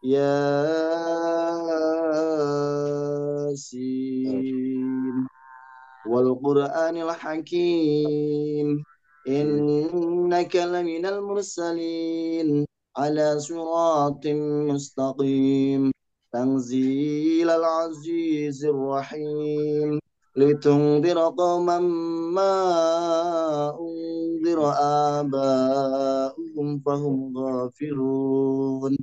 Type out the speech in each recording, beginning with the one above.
ياسين والقرآن الحكيم إنك لمن المرسلين على صراط مستقيم تنزيل العزيز الرحيم لتنذر قوما ما أنذر آباؤهم فهم غافلون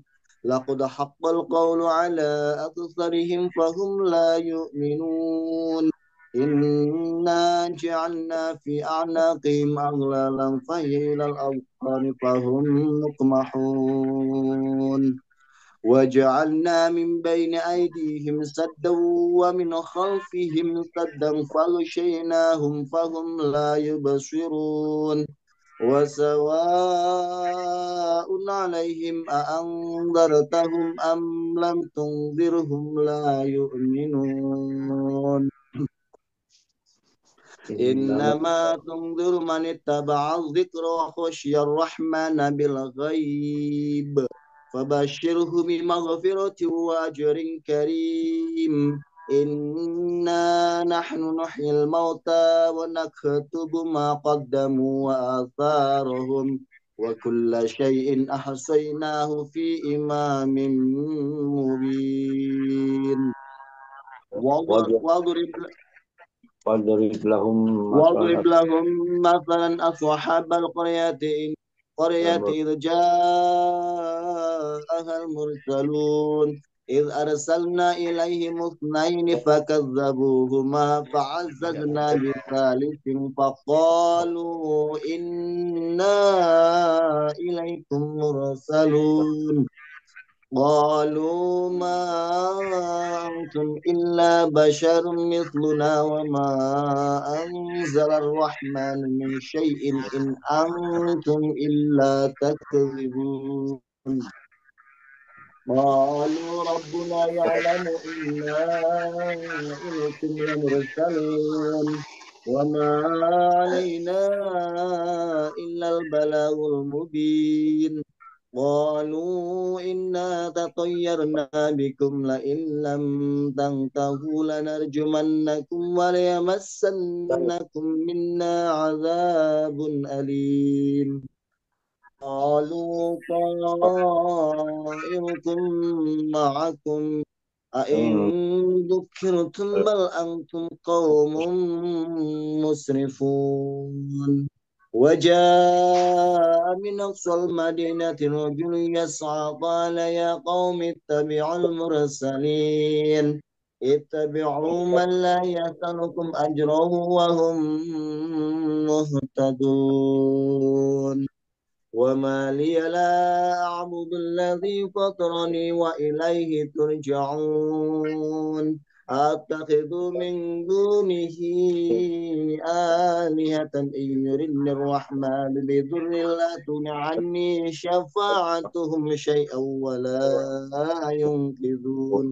لقد حق القول على أكثرهم فهم لا يؤمنون إنا جعلنا في أعناقهم أغلالا فهي إلى الأذقان فهم مقمحون وجعلنا من بين أيديهم سدا ومن خلفهم سدا فغشيناهم فهم لا يبصرون وسواء عليهم أأنذرتهم أم لم تنذرهم لا يؤمنون إنما إنما تنذر من اتبع الذكر وخشي الرحمن بالغيب فبشره بمغفرة وأجر كريم إنا نحن نحيي الموتى ونكتب ما قدموا وآثارهم وكل شيء أحصيناه في إمام مبين واضرب واضرب واضرب لهم مثلا واضرب لهم مثلا أصحاب قرية إذ جاءها المرسلون إذ أرسلنا إليهم اثنين فكذبوهما فعززنا بثالث فقالوا إنا إليكم مرسلون قالوا ما أنتم إلا بشر مثلنا وما أنزل الرحمن من شيء إن أنتم إلا تكذبون قالوا ربنا يعلم إنا إليكم لمرسلون وما علينا إلا البلاغ المبين قالوا إنا تطيرنا بكم لئن لم تنتهوا لنرجمنكم وليمسنكم منا عذاب أليم قالوا طائركم معكم أئن إن ذكرتم بل أنتم قوم مسرفون وجاء من أقصى المدينة رجل يسعى قال يا قوم اتبعوا المرسلين اتبعوا من لا يسألكم أجرا وهم مهتدون وما لي لا أعبد الذي فطرني وإليه ترجعون أتخذ من دونه آلهة إن يردني الرحمن بضر لا تغن عني شفاعتهم شيئا ولا ينقذون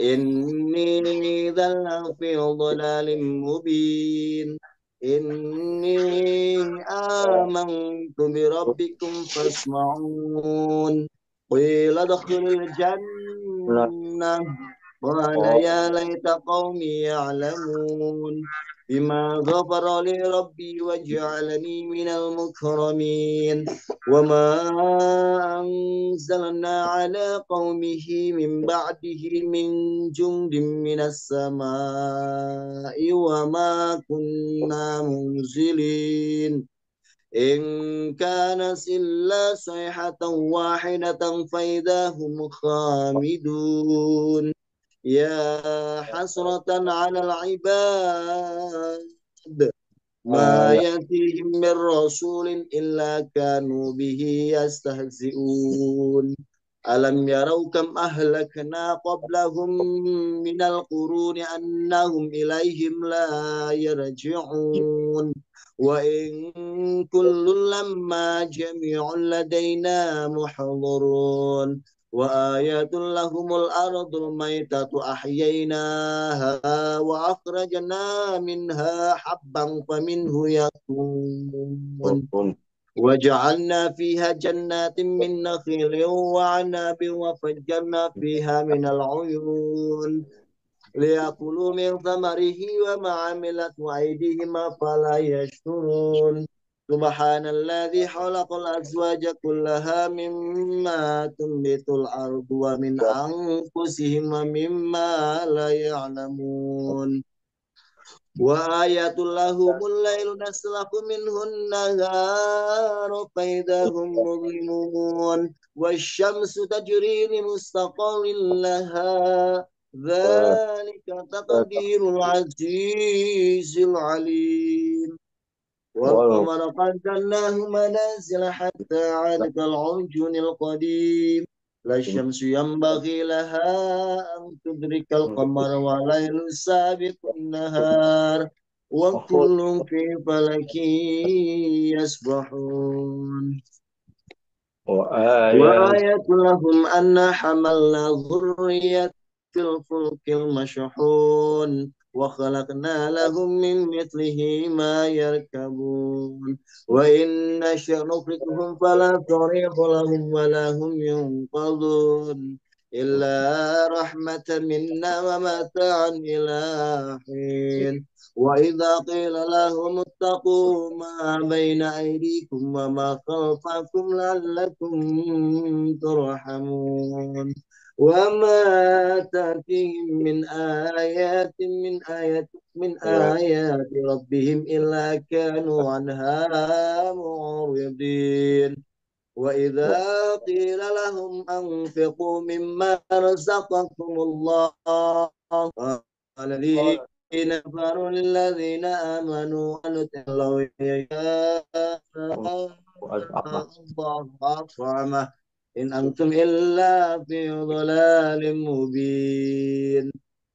إني إذا لفي ضلال مبين إني آمنت بربكم فاسمعون قيل ادخل الجنة قال يا ليت قومي يعلمون بما غفر لي ربي وجعلني من المكرمين وما أنزلنا على قومه من بعده من جند من السماء وما كنا منزلين إن كانت إلا صيحة واحدة فإذا هم خامدون يا حسرة على العباد ما يأتيهم من رسول إلا كانوا به يستهزئون ألم يروا كم أهلكنا قبلهم من القرون أنهم إليهم لا يرجعون وإن كل لما جميع لدينا محضرون وآيات لهم الأرض الميتة أحييناها وأخرجنا منها حبا فمنه يأكلون وجعلنا فيها جنات من نخيل وعناب وفجرنا فيها من العيون ليأكلوا من ثمره وما عملت أيديهم أفلا يشكرون سبحان الذي خلق الأزواج كلها مما تنبت الأرض ومن أنفسهم ومما لا يعلمون وآيات لهم الليل نسلخ منه النهار فإذا هم مظلمون والشمس تجري لمستقر لها ذلك تقدير العزيز العليم والقمر قدرناه منازل حتى عاد كالعرجون القديم لا الشمس ينبغي لها أن تدرك القمر والليل سابق النهار وكل في فلك يسبحون وآيات وآية لهم أن حملنا ذرية في الفلك المشحون وخلقنا لهم من مثله ما يركبون وإن نشأ نغرقهم فلا صريخ لهم ولا هم ينقذون إلا رحمة منا ومتاعا إلى حين وإذا قيل لهم اتقوا ما بين أيديكم وما خلفكم لعلكم ترحمون وما تأتيهم من آيات ربهم إلا كانوا عنها معرضين وإذا قيل لهم أنفقوا مما رزقكم الله قال الذين كفروا للذين آمنوا أن لو يشاء الله أطعمه إن أنتم إلا في ضلال مبين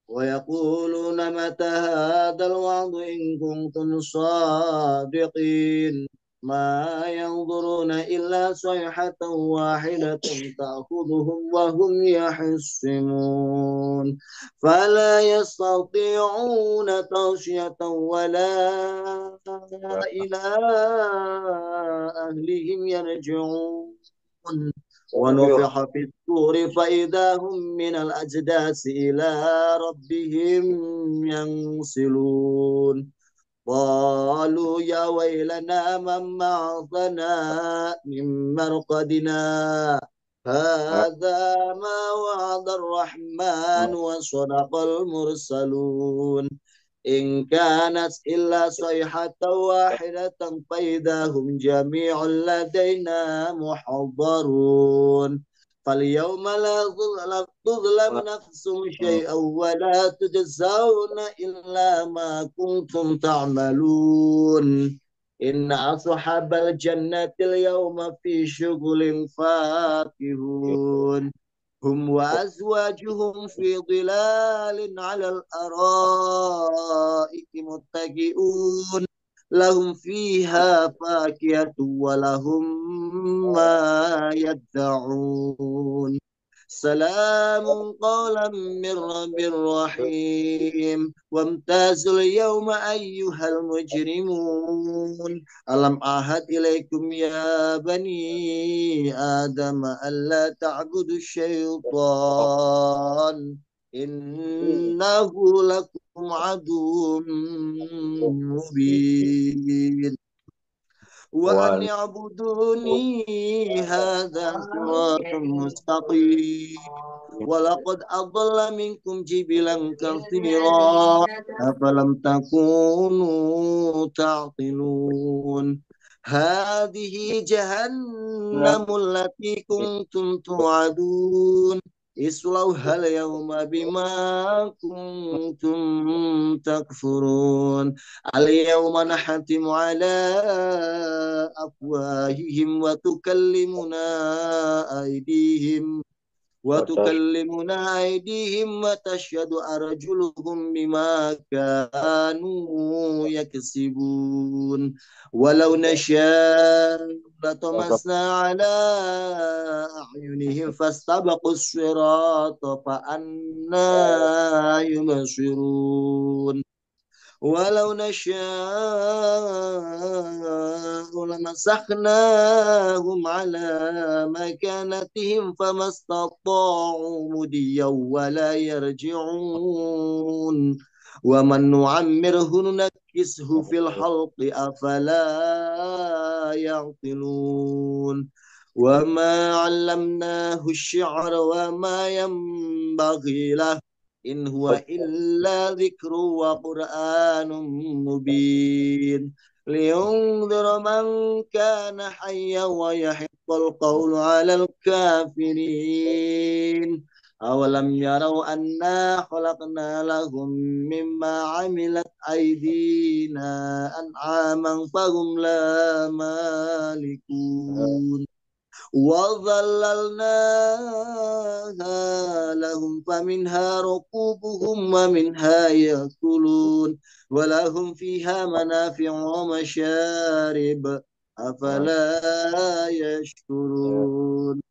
ويقولون متى هذا الوعد إن كنتم صادقين ما ينظرون إلا صيحة واحدة تأخذهم وهم يحسمون فلا يستطيعون توصية ولا إلى أهلهم يرجعون ونفخ في الصور فإذا هم من الأجداث إلى ربهم ينسلون قالوا يا ويلنا من بعثنا من مرقدنا هذا ما وعد الرحمن وصدق المرسلون إن كانت إلا صيحة واحدة فإذا هم جميع لدينا محضرون فاليوم لا تظلم نفس شيئا ولا تجزون إلا ما كنتم تعملون إن أصحاب الجنة اليوم في شغل فاكهون هم وأزواجهم في ظلال على الأرائك متكئون لهم فيها فاكهة ولهم ما يدعون سلام قولا من رب رحيم وامتازوا اليوم أيها المجرمون ألم أعهد إليكم يا بني آدم ألا تعبدوا الشيطان إنه لكم عدو مبين وأن اعبدوني هذا صراط مستقيم ولقد أضل منكم جبلا كثيرا أفلم تكونوا تعقلون هذه جهنم التي كنتم توعدون اصلوها اليوم بما كنتم تكفرون اليوم نختم على أفواههم وتكلمنا أيديهم وتشهد أرجلهم بما كانوا يكسبون ولو نشاء لطمسنا على أعينهم فاستبقوا الصراط فأنى يبصرون ولو نشاء لمسخناهم على مكانتهم فما استطاعوا مديا ولا يرجعون ومن نعمره ننكسه في الحلق أفلا يعقلون وما علمناه الشعر وما ينبغي له إن هو إلا ذكر وقرآن مبين لينذر من كان حيا ويحق القول على الكافرين أولم يروا أنا خلقنا لهم مما عملت أيدينا أنعاما فهم لا مالكون وظللناها لهم فمنها ركوبهم ومنها يأكلون ولهم فيها منافع ومشارب أفلا يشكرون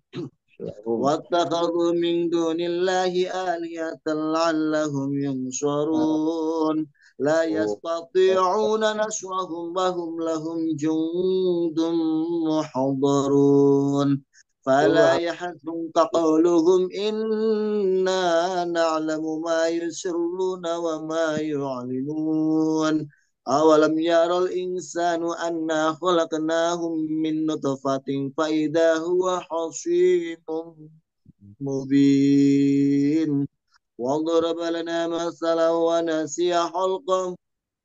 واتخذوا من دون الله آلهة لعلهم ينصرون لا يستطيعون نصرهم وهم لهم جند محضرون فلا يحزنك قولهم إنا نعلم ما يسرون وما يعلنون أولم يرى الإنسان أنا خلقناه من نطفة فإذا هو حصيم مبين وضرب لنا مثلا ونسي خلقه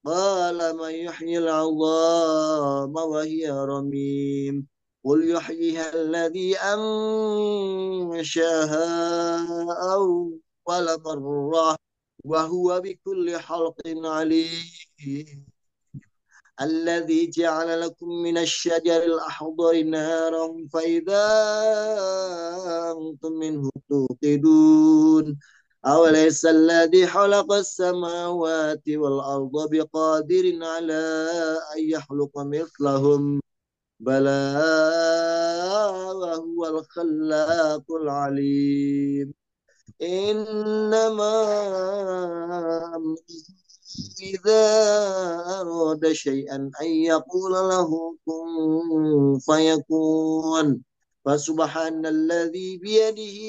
قال من يحيي العظام وهي رميم قل يحييها الذي أنشاها أول مرة وهو بكل خلق عليم الذي جعل لكم من الشجر الأخضر نارا فإذا أنتم منه توقدون أوليس الذي خلق السماوات والأرض بقادر على أن يخلق مثلهم بلى وهو الخلاق العليم إنما إذا أراد شيئا أن يقول له كن فيكون فسبحان الذي بيده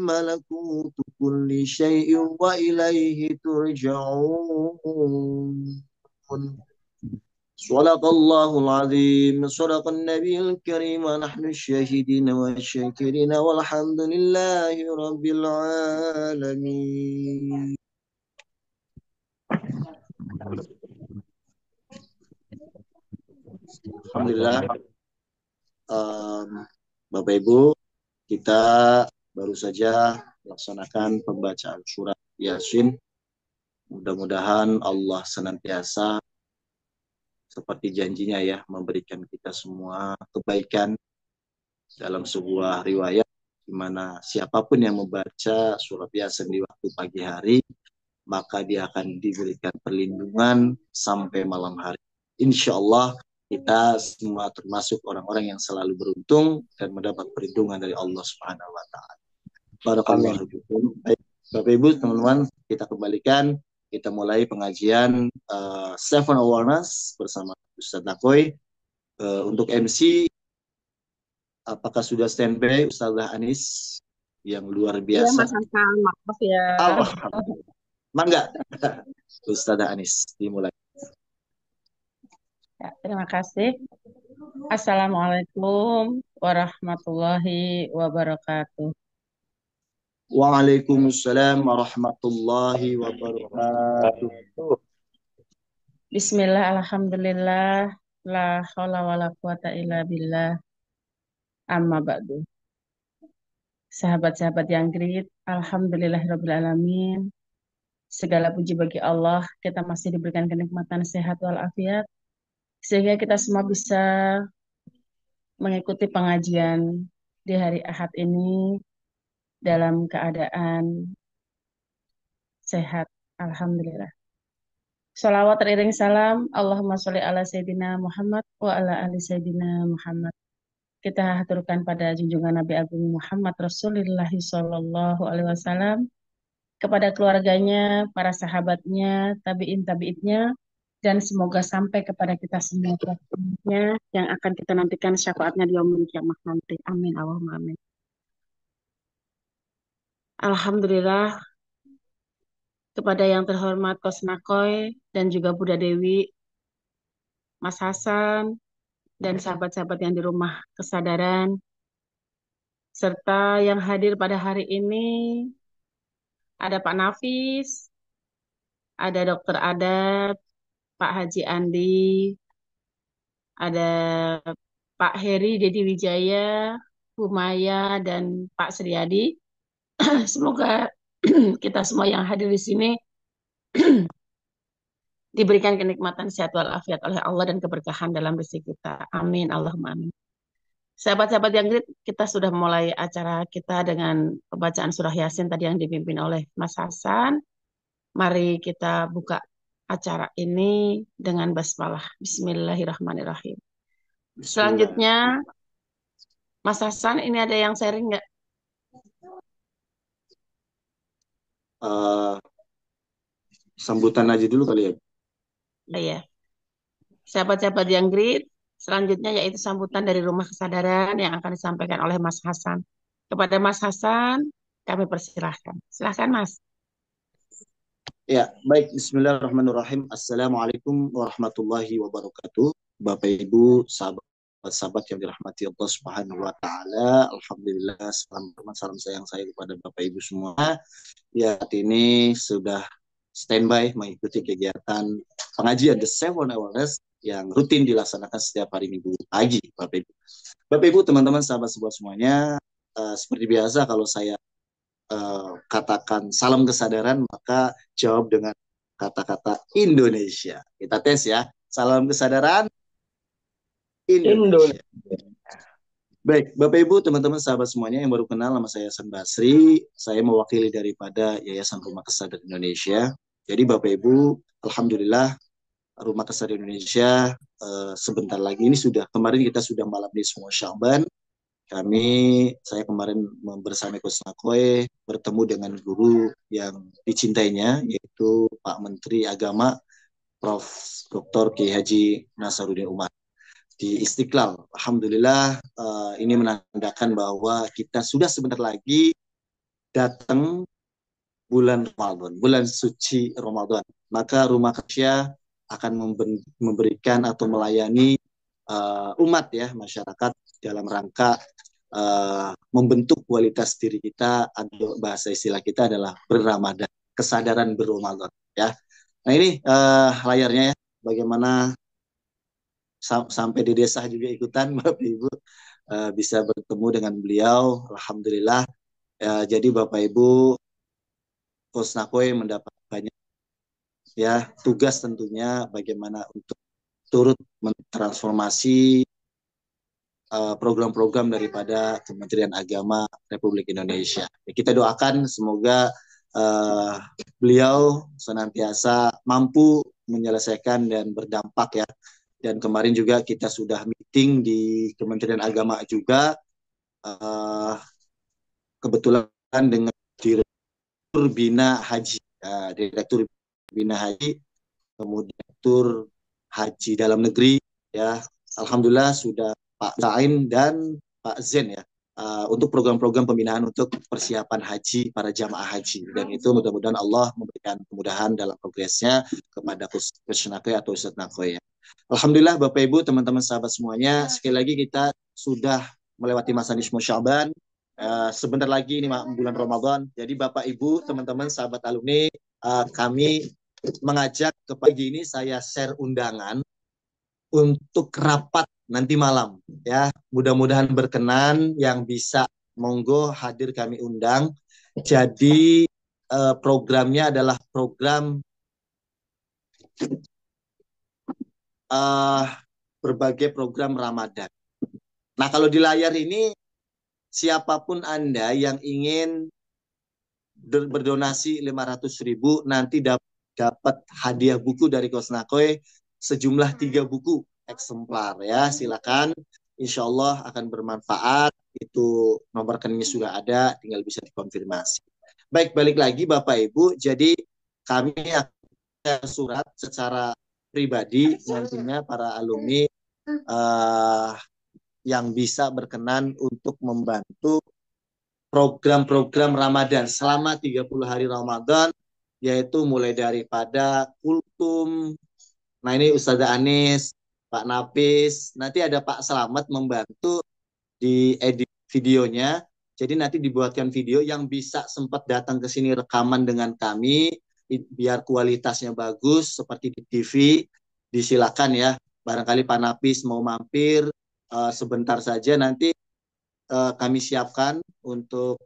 ملكوت كل شيء وإليه ترجعون صدق الله العظيم صدق النبي الكريم ونحن الشاهدين والشاكرين والحمد لله رب العالمين. Alhamdulillah, Bapak Ibu, kita baru saja melaksanakan pembacaan surat Yasin. Mudah-mudahan Allah senantiasa seperti janjinya ya, memberikan kita semua kebaikan. Dalam sebuah riwayat di mana siapapun yang membaca surat Yasin di waktu pagi hari, maka dia akan diberikan perlindungan sampai malam hari. Insya Allah kita semua termasuk orang-orang yang selalu beruntung dan mendapat perlindungan dari Allah Subhanahu wa taala. Barakallahu fikum. Baik, Bapak Ibu, teman-teman, kita kembalikan. Kita mulai pengajian Seven Awareness bersama Ustaz Nakoy. Untuk MC, apakah sudah standby Ustazah Anis yang luar biasa? Iya, Mas Hasan, maaf ya. Mangga, Ustazah Anis, dimulai. Ya, terima kasih. Assalamualaikum warahmatullahi wabarakatuh. Waalaikumsalam warahmatullahi wabarakatuh. Bismillah, alhamdulillah, la haula wala quwata illa billah. Amma ba'du. Sahabat-sahabat yang great, alhamdulillahirabbil alamin. Segala puji bagi Allah, kita masih diberikan kenikmatan sehat walafiat sehingga kita semua bisa mengikuti pengajian di hari Ahad ini dalam keadaan sehat. Alhamdulillah. Salawat teriring salam. Allahumma sholli ala Sayyidina Muhammad wa ala ali Sayyidina Muhammad. Kita haturkan pada junjungan Nabi Agung Muhammad Rasulullah Sallallahu Alaihi Wasallam. kepada keluarganya, para sahabatnya, tabi'in-tabi'innya, dan semoga sampai kepada kita semua yang akan kita nantikan syafaatnya di yaumul kiamah nanti. Amin. Allahumma amin. Alhamdulillah kepada yang terhormat Kosnakoy dan juga Bunda Dewi, Mas Hasan, dan sahabat-sahabat yang di rumah kesadaran, serta yang hadir pada hari ini ada Pak Nafis, ada Dokter Adat, Pak Haji Andi, ada Pak Heri Dedi Wijaya, Bu Maya, dan Pak Suryadi. Semoga kita semua yang hadir di sini diberikan kenikmatan sehat walafiat oleh Allah dan keberkahan dalam rezeki kita. Amin. Allahumma amin. Sahabat-sahabat yang kita sudah mulai acara kita dengan pembacaan surah Yasin tadi yang dipimpin oleh Mas Hasan. Mari kita buka acara ini dengan basmalah. Bismillahirrahmanirrahim. Selanjutnya, Mas Hasan, ini ada yang sharing nggak? Sambutan aja dulu kali ya. Iya. Sahabat-sahabat yang great, selanjutnya yaitu sambutan dari Rumah Kesadaran yang akan disampaikan oleh Mas Hasan. Kepada Mas Hasan, kami persilahkan. Silahkan, Mas. Ya, baik. Bismillahirrahmanirrahim. Assalamualaikum warahmatullahi wabarakatuh. Bapak Ibu, sahabat-sahabat yang dirahmati Allah Subhanahu wa taala. Alhamdulillah, salam sayang saya kepada Bapak Ibu semua. Ya, saat ini sudah standby mengikuti kegiatan pengajian The Seven Awareness yang rutin dilaksanakan setiap hari Minggu pagi, Bapak Ibu. Bapak Ibu, teman-teman, sahabat-sahabat semuanya, seperti biasa kalau saya katakan salam kesadaran, maka jawab dengan kata-kata Indonesia. Kita tes ya. Salam kesadaran Indonesia. Baik, Bapak Ibu, teman-teman, sahabat semuanya yang baru kenal, nama saya Hasan Basri. Saya mewakili daripada Yayasan Rumah Kesadaran Indonesia. Jadi Bapak Ibu, Alhamdulillah Rumah Kesadaran Indonesia sebentar lagi ini kemarin kita sudah malam di semua Sya'ban. Saya kemarin bersama Coach Nakoy bertemu dengan guru yang dicintainya, yaitu Pak Menteri Agama Prof. Dr. Kiai Haji Nasaruddin Umar di Istiqlal. Alhamdulillah ini menandakan bahwa kita sudah sebentar lagi datang bulan Ramadan, bulan suci Ramadan. Maka Rumah Kesya akan memberikan atau melayani umat ya, masyarakat dalam rangka membentuk kualitas diri kita, atau bahasa istilah kita adalah berRamadan, kesadaran berRamadan ya. Nah ini layarnya ya, bagaimana sampai di desa juga ikutan Bapak Ibu bisa bertemu dengan beliau, alhamdulillah. Jadi Bapak Ibu, Coach Nakoy mendapat banyak ya tugas tentunya bagaimana untuk turut mentransformasi program-program daripada Kementerian Agama Republik Indonesia. Kita doakan semoga beliau senantiasa mampu menyelesaikan dan berdampak ya. Dan kemarin juga kita sudah meeting di Kementerian Agama juga, kebetulan dengan Direktur Bina Haji, Direktur Bina Haji, kemudian Direktur Haji Dalam Negeri ya. Alhamdulillah sudah Pak Zain dan Pak Zen ya, untuk program-program pembinaan untuk persiapan haji para jamaah haji, dan itu mudah-mudahan Allah memberikan kemudahan dalam progresnya kepada Coach Nakoy atau Ustadz Nakoy ya. Alhamdulillah Bapak Ibu, teman-teman, sahabat semuanya, sekali lagi kita sudah melewati masa Nismu Sya'ban. Sebentar lagi ini bulan Ramadan. Jadi Bapak Ibu, teman-teman, sahabat alumni, kami mengajak ke pagi ini saya share undangan untuk rapat nanti malam ya. Mudah-mudahan berkenan, yang bisa monggo hadir kami undang. Jadi programnya adalah program berbagai program Ramadan. Nah, kalau di layar ini siapapun Anda yang ingin berdonasi 500.000 nanti dapat hadiah buku dari Coach Nakoy sejumlah 3 buku eksemplar ya. Silakan, insya Allah akan bermanfaat. Itu nomor rekeningnya sudah ada, tinggal bisa dikonfirmasi. Baik, balik lagi Bapak Ibu. Jadi kami akan surat secara pribadi nantinya para alumni yang bisa berkenan untuk membantu program-program Ramadan selama 30 hari Ramadan, yaitu mulai daripada kultum. Nah ini Ustazah Anis, Pak Nafis, nanti ada Pak Selamat membantu di edit videonya. Jadi nanti dibuatkan video yang bisa sempat datang ke sini rekaman dengan kami, biar kualitasnya bagus seperti di TV. Disilakan ya, barangkali Pak Nafis mau mampir sebentar saja, nanti kami siapkan untuk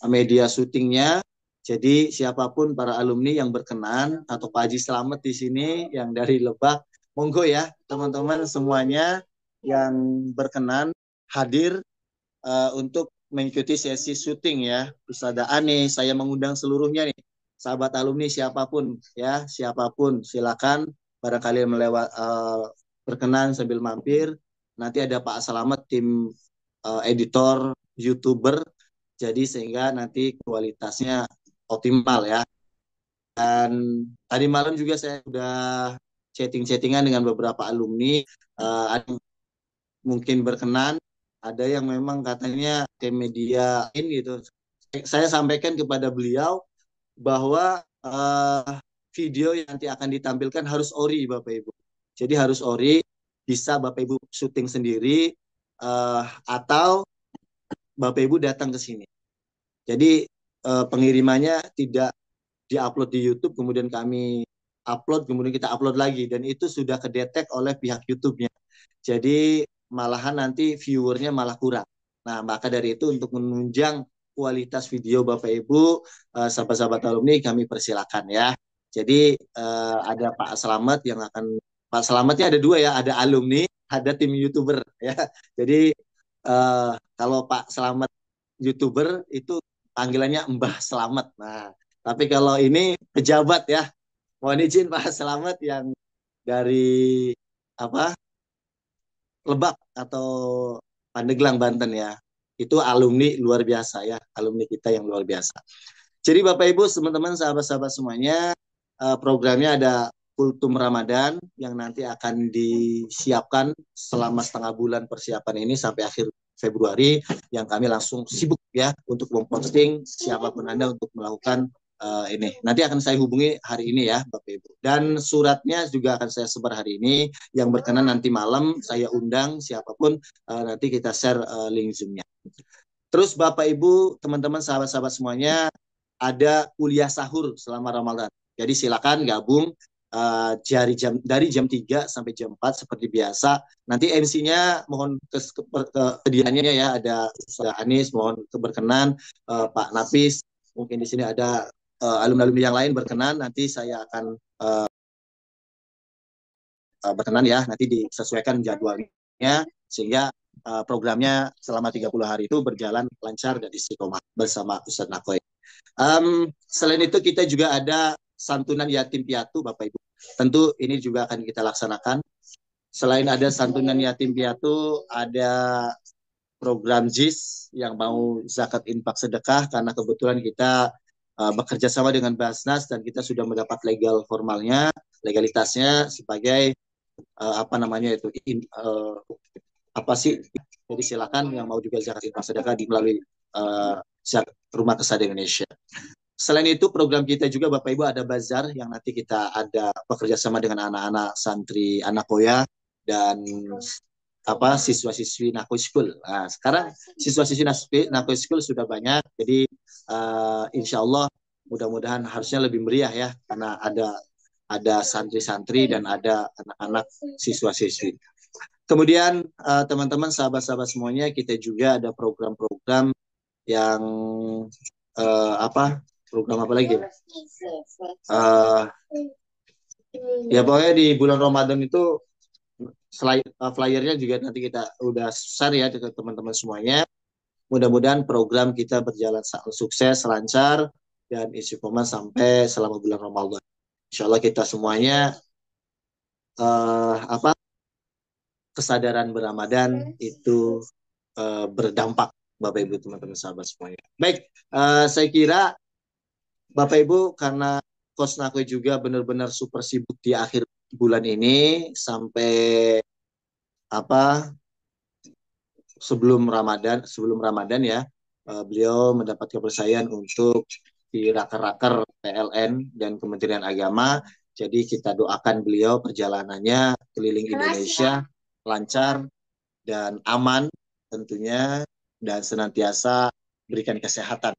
media syutingnya. Jadi siapapun para alumni yang berkenan atau Pak Haji Selamat di sini yang dari Lebak, monggo ya teman-teman semuanya yang berkenan hadir untuk mengikuti sesi syuting ya. Ustazah Ani, saya mengundang seluruhnya nih, sahabat alumni siapapun ya, siapapun silakan barangkali berkenan sambil mampir. Nanti ada Pak Selamat tim editor YouTuber, jadi sehingga nanti kualitasnya optimal ya. Dan tadi malam juga saya sudah chatting-chattingan dengan beberapa alumni, ada yang mungkin berkenan, ada yang memang katanya ke media ini gitu. Saya sampaikan kepada beliau bahwa video yang nanti akan ditampilkan harus ori Bapak Ibu. Jadi harus ori, bisa Bapak Ibu syuting sendiri atau Bapak Ibu datang ke sini. Jadi pengirimannya tidak diupload di YouTube, kemudian kami upload, kemudian kita upload lagi, dan itu sudah kedetek oleh pihak YouTube-nya. Jadi malahan nanti viewernya malah kurang. Nah, maka dari itu untuk menunjang kualitas video Bapak Ibu, sahabat-sahabat alumni, kami persilakan ya. Jadi ada Pak Selamat yang akan, Pak Selamatnya ada dua ya, ada alumni, ada tim YouTuber ya. Jadi kalau Pak Selamat YouTuber itu panggilannya Mbah Selamat. Nah, tapi kalau ini pejabat ya, mohon izin Pak Selamat yang dari apa Lebak atau Pandeglang Banten ya. Itu alumni luar biasa ya, alumni kita yang luar biasa. Jadi Bapak Ibu, teman-teman, sahabat-sahabat semuanya, programnya ada Kultum Ramadan yang nanti akan disiapkan selama setengah bulan persiapan ini sampai akhir Februari, yang kami langsung sibuk ya untuk memposting siapapun Anda untuk melakukan ini. Nanti akan saya hubungi hari ini ya Bapak Ibu. Dan suratnya juga akan saya sebar hari ini. Yang berkenan nanti malam saya undang siapapun, nanti kita share link Zoom-nya. Terus Bapak Ibu, teman-teman, sahabat-sahabat semuanya, ada kuliah sahur selama Ramadan. Jadi silakan gabung dari jam 3 sampai jam 4 seperti biasa. Nanti MC-nya mohon kesediaannya ya, ada Ustaz Anis, mohon keberkenan, Pak Nafis, mungkin di sini ada alumni-alumni yang lain berkenan, nanti saya akan berkenan ya, nanti disesuaikan jadwalnya sehingga programnya selama 30 hari itu berjalan lancar dan istiqomah bersama Ustaz Nakoy. Selain itu kita juga ada santunan yatim piatu Bapak Ibu. Tentu ini juga akan kita laksanakan. Selain ada santunan yatim piatu, ada program JIS yang mau zakat infak sedekah, karena kebetulan kita bekerja sama dengan Basnas dan kita sudah mendapat legalitasnya sebagai apa namanya itu apa sih? Jadi silakan yang mau juga zakat infak sedekah melalui Rumah Kesada Indonesia. Selain itu program kita juga Bapak Ibu ada bazar yang nanti kita ada bekerja sama dengan anak-anak santri Anakoya dan siswa-siswi Nakoy School. Nah, sekarang siswa-siswi Nakoy School sudah banyak, jadi insya Allah mudah-mudahan harusnya lebih meriah ya, karena ada santri-santri dan ada anak-anak siswa-siswi. Kemudian teman-teman, sahabat-sahabat semuanya, kita juga ada program-program yang program apa lagi? Ya pokoknya di bulan Ramadan itu flyernya juga nanti kita udah share ya ke teman-teman semuanya. Mudah-mudahan program kita berjalan sukses, lancar, dan istiqomah sampai selama bulan Ramadan. Insya Allah kita semuanya kesadaran berRamadan itu berdampak Bapak Ibu teman-teman sahabat semuanya. Baik, saya kira Bapak Ibu, karena Coach Nakwe juga benar-benar super sibuk di akhir bulan ini sampai apa sebelum Ramadan ya, beliau mendapat kepercayaan untuk di raker-raker PLN dan Kementerian Agama. Jadi kita doakan beliau perjalanannya keliling Indonesia lancar dan aman tentunya, dan senantiasa berikan kesehatan.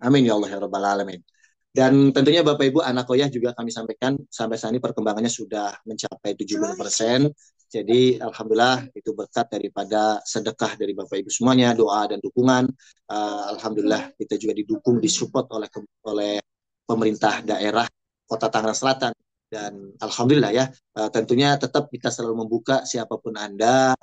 Amin ya Allah ya Rabbal Alamin. Dan tentunya Bapak Ibu anak koyah juga kami sampaikan sampai saat ini perkembangannya sudah mencapai 70%. Jadi alhamdulillah itu berkat daripada sedekah dari Bapak Ibu semuanya, doa dan dukungan. Alhamdulillah kita juga didukung, disupport oleh pemerintah daerah Kota Tangerang Selatan. Dan alhamdulillah ya, tentunya tetap kita selalu membuka siapapun Anda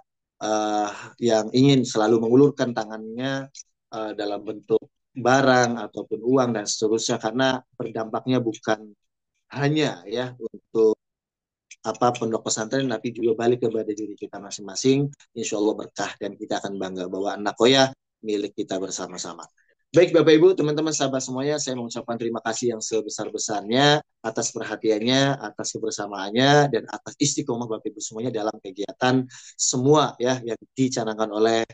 yang ingin selalu mengulurkan tangannya dalam bentuk barang ataupun uang dan seterusnya, karena berdampaknya bukan hanya ya untuk pondok pesantren, tapi juga balik kepada diri kita masing-masing. Insya Allah berkah dan kita akan bangga bahwa anak koya milik kita bersama-sama. Baik Bapak Ibu, teman-teman sahabat semuanya, saya mengucapkan terima kasih yang sebesar-besarnya atas perhatiannya, atas kebersamaannya, dan atas istiqomah Bapak Ibu semuanya dalam kegiatan semua ya yang dicanangkan oleh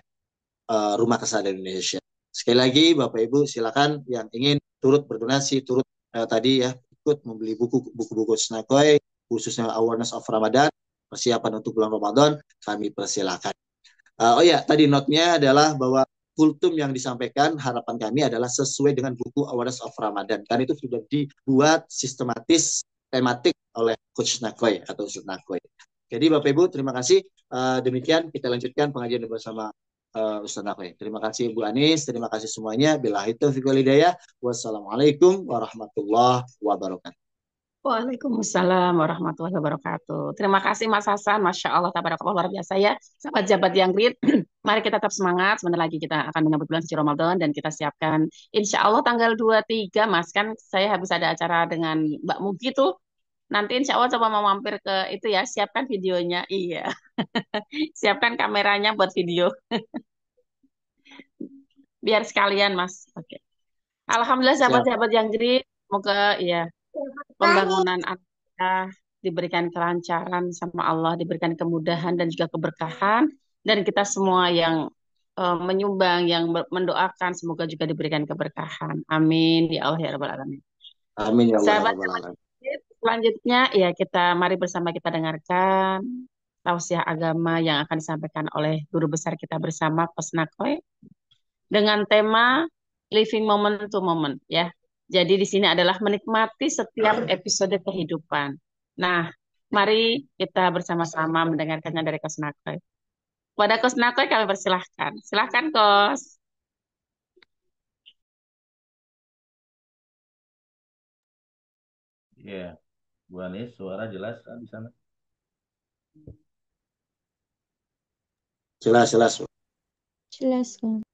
Rumah Kesehatan Indonesia. Sekali lagi Bapak Ibu silakan yang ingin turut berdonasi, turut tadi ya ikut membeli buku-buku Snakoy khususnya awareness of Ramadan, persiapan untuk bulan Ramadan, kami persilakan. Oh ya, tadi note-nya adalah bahwa kultum yang disampaikan harapan kami adalah sesuai dengan buku Awareness of Ramadan. Karena itu sudah dibuat sistematis, tematik oleh Coach Nakoy atau Ustaz Nakoy. Jadi Bapak Ibu terima kasih. Demikian kita lanjutkan pengajian bersama Ustaz Nakoy. Terima kasih Bu Anis, terima kasih semuanya. Billahi taufiq wal hidayah. Wassalamualaikum warahmatullahi wabarakatuh. Waalaikumsalam warahmatullahi wabarakatuh. Terima kasih Mas Hasan, Masya Allah, tabarakallah, luar biasa ya. Sahabat jabat yang read, mari kita tetap semangat. Sebentar lagi kita akan menyambut bulan suci Ramadan dan kita siapkan. Insya Allah tanggal 23, Mas, kan saya habis ada acara dengan Mbak Mugi tuh. Nanti insya Allah coba mau mampir ke itu ya, siapkan videonya. Iya, siapkan kameranya buat video. Biar sekalian, Mas. Oke. Alhamdulillah Siap. sahabat-sahabat yang read, semoga ya pembangunan anak diberikan kelancaran sama Allah, diberikan kemudahan dan juga keberkahan, dan kita semua yang menyumbang, yang mendoakan semoga juga diberikan keberkahan. Amin ya Allah ya Rabbal Alamin. Amin ya Allah ya Sahabat, Rabbal Alamin. selanjutnya ya kita mari bersama kita dengarkan tausiah agama yang akan disampaikan oleh guru besar kita bersama Coach Nakoy dengan tema living moment to moment ya. Jadi di sini adalah menikmati setiap episode kehidupan. Nah, mari kita bersama-sama mendengarkannya dari Kos Nakoy. Pada Kos Nakoy kami persilahkan. Silahkan Kos. Iya, Bu Anies, suara jelas kan di sana? Jelas, jelas. Jelas, Bang.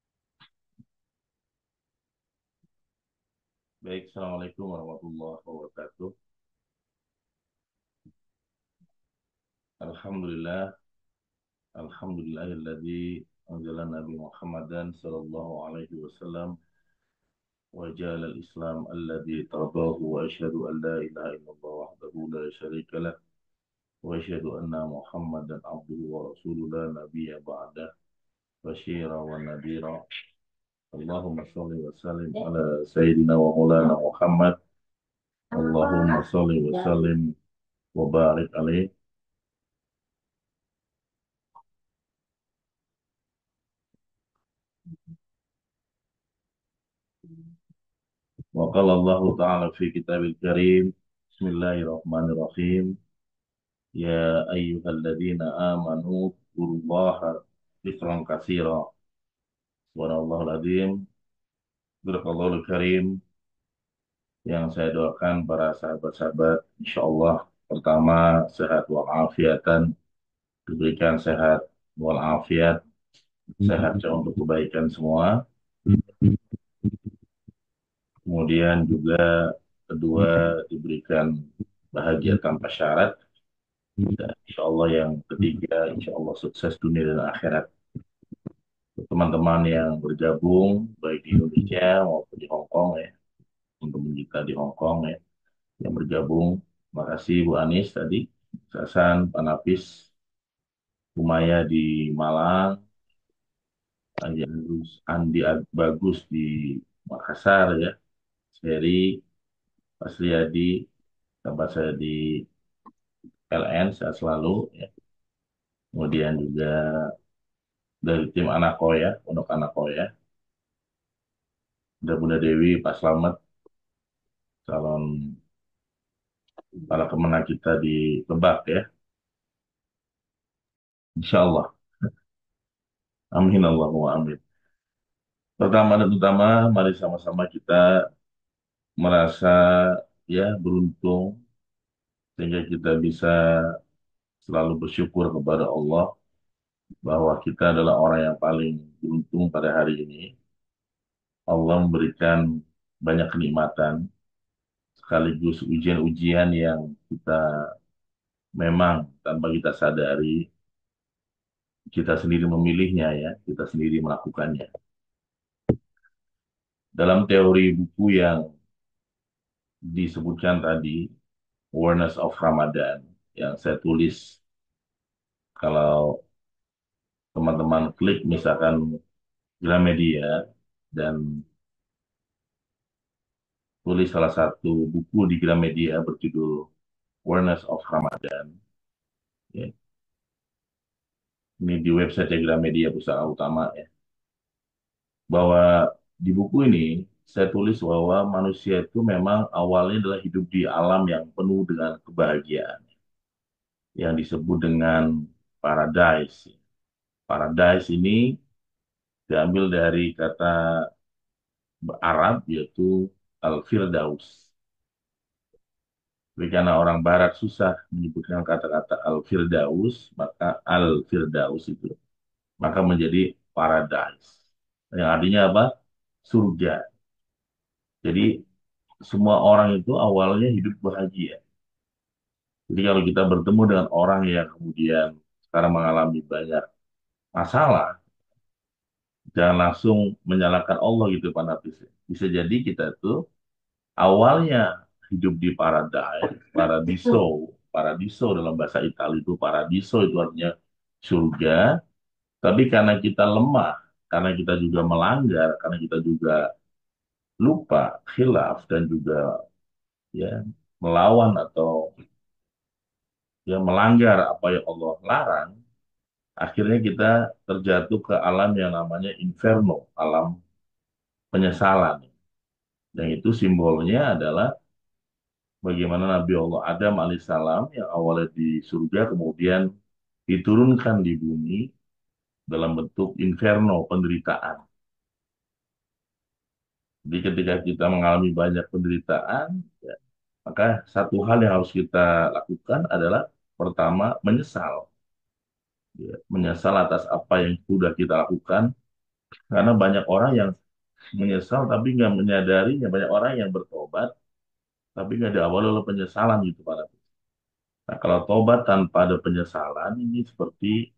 Baik, Assalamualaikum warahmatullahi wabarakatuh. Alhamdulillah, Alhamdulillahilladzi anzala Nabi Muhammadan sallallahu alaihi wasallam wa ja'ala al-Islam alladzi tardahu wa asyhadu an la ilaha illallah wahdahu la syarika lah wa asyhadu anna Muhammadan abduhu wa rasuluhu la nabiyya ba'dah basyira wa nadhira. Allahumma shalli wa sallim ala sayyidina wa maulana Muhammad. Allahumma shalli wa sallim wa barik alaih. Wa qala Allah ta'ala fi kitabil karim. Bismillahirrahmanirrahim. Ya ayyuhalladzina amanu dzkurullaha dzikran katsira. Subhanallahul adzim. Barakallahu karim. Yang saya doakan para sahabat-sahabat, insyaallah pertama sehat walafiatan, diberikan sehat walafiat, sehat untuk kebaikan semua. Kemudian juga kedua diberikan bahagia tanpa syarat. Dan insya Allah yang ketiga, insya Allah sukses dunia dan akhirat. Untuk teman-teman yang bergabung baik di Indonesia maupun di Hong Kong ya, teman-teman kita di Hong Kong ya yang bergabung. Terima kasih Bu Anis tadi, Sasan, Pak Nafis, Umaya di Malang, Andi Bagus di Makassar ya, Seri, Pak Sriadi, tempat saya di LN, sehat selalu ya. Kemudian juga dari tim Anakoya, Pondok Anakoya, ada Bunda Dewi, Pak Slamet, calon para kemenang kita di Lebak ya. Insya Allah. Amin Allahumma amin. Pertama dan utama, mari sama-sama kita merasa ya beruntung sehingga kita bisa selalu bersyukur kepada Allah bahwa kita adalah orang yang paling beruntung pada hari ini. Allah memberikan banyak kenikmatan sekaligus ujian-ujian yang kita memang tanpa kita sadari kita sendiri memilihnya ya, kita sendiri melakukannya. Dalam teori buku yang disebutkan tadi, Awareness of Ramadan, yang saya tulis, kalau teman-teman klik misalkan Gramedia dan tulis salah satu buku di Gramedia berjudul Awareness of Ramadan, ya. Ini di website Gramedia Pusaka Utama ya, bahwa di buku ini saya tulis bahwa manusia itu memang awalnya adalah hidup di alam yang penuh dengan kebahagiaan, yang disebut dengan paradise. Paradise ini diambil dari kata Arab yaitu Al-Firdaus. Tapi karena orang Barat susah menyebutkan kata-kata Al-Firdaus, maka Al-Firdaus itu maka menjadi paradise. Yang artinya apa? Surga. Jadi semua orang itu awalnya hidup bahagia. Jadi kalau kita bertemu dengan orang yang kemudian sekarang mengalami banyak masalah, jangan langsung menyalahkan Allah gitu Pak Nafis. Bisa jadi kita tuh awalnya hidup di paradise, paradiso dalam bahasa Italia itu paradiso itu artinya surga, tapi karena kita lemah, karena kita juga melanggar, karena kita juga lupa, khilaf dan juga ya melawan atau ya melanggar apa yang Allah larang, akhirnya kita terjatuh ke alam yang namanya inferno, alam penyesalan. Yang itu simbolnya adalah bagaimana Nabi Allah Adam alaihissalam yang awalnya di surga kemudian diturunkan di bumi dalam bentuk inferno, penderitaan. Jadi ketika kita mengalami banyak penderitaan, ya, maka satu hal yang harus kita lakukan adalah pertama menyesal. Ya, menyesal atas apa yang sudah kita lakukan, karena banyak orang yang menyesal tapi nggak menyadarinya, banyak orang yang bertobat tapi nggak diawali oleh penyesalan gitu Pak. Nah, kalau tobat tanpa ada penyesalan ini seperti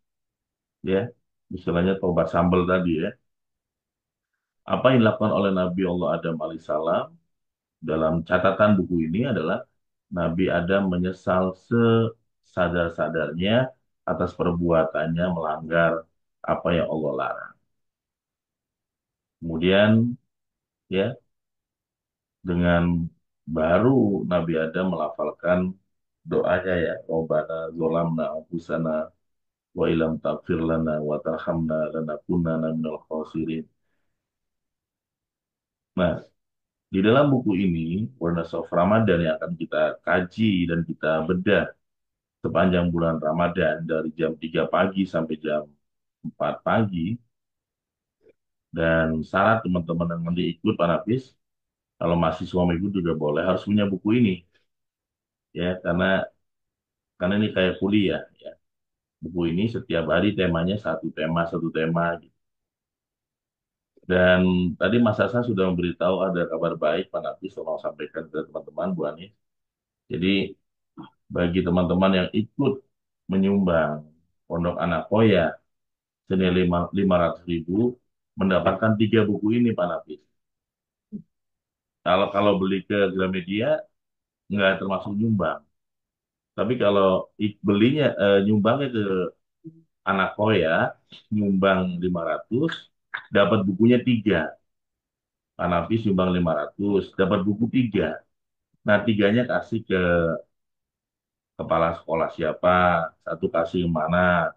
ya istilahnya tobat sambal tadi ya. Apa yang dilakukan oleh Nabi Allah Adam alaihissalam dalam catatan buku ini adalah Nabi Adam menyesal sesadar-sadarnya atas perbuatannya melanggar apa yang Allah larang. Kemudian ya dengan baru Nabi Adam melafalkan doanya ya, Rabbana zolamna anfusana wa ilam taghfir lana wa tarhamna lanakunanna minal khasirin. Nah, di dalam buku ini, Awareness of Ramadan yang akan kita kaji dan kita bedah sepanjang bulan Ramadan dari jam 3 pagi sampai jam 4 pagi. Dan syarat teman-teman yang nanti ikut Pak Nafis, kalau mahasiswa mau ikut juga boleh, harus punya buku ini. Ya, karena ini kayak kuliah. Ya. Buku ini setiap hari temanya satu tema. Gitu. Dan tadi Mas Hasan sudah memberitahu ada kabar baik Pak Nafis, tolong sampaikan ke teman-teman Bu Ani. Jadi bagi teman-teman yang ikut menyumbang Pondok Anak Koya senilai 500.000 mendapatkan 3 buku ini Pak Nafis. Kalau kalau beli ke Gramedia nggak termasuk nyumbang. Tapi kalau belinya nyumbangnya ke anak Koya, nyumbang 500, dapat bukunya 3. Anafis nyumbang 500, dapat buku 3. Nah, tiganya kasih ke kepala sekolah siapa, satu kasih yang mana.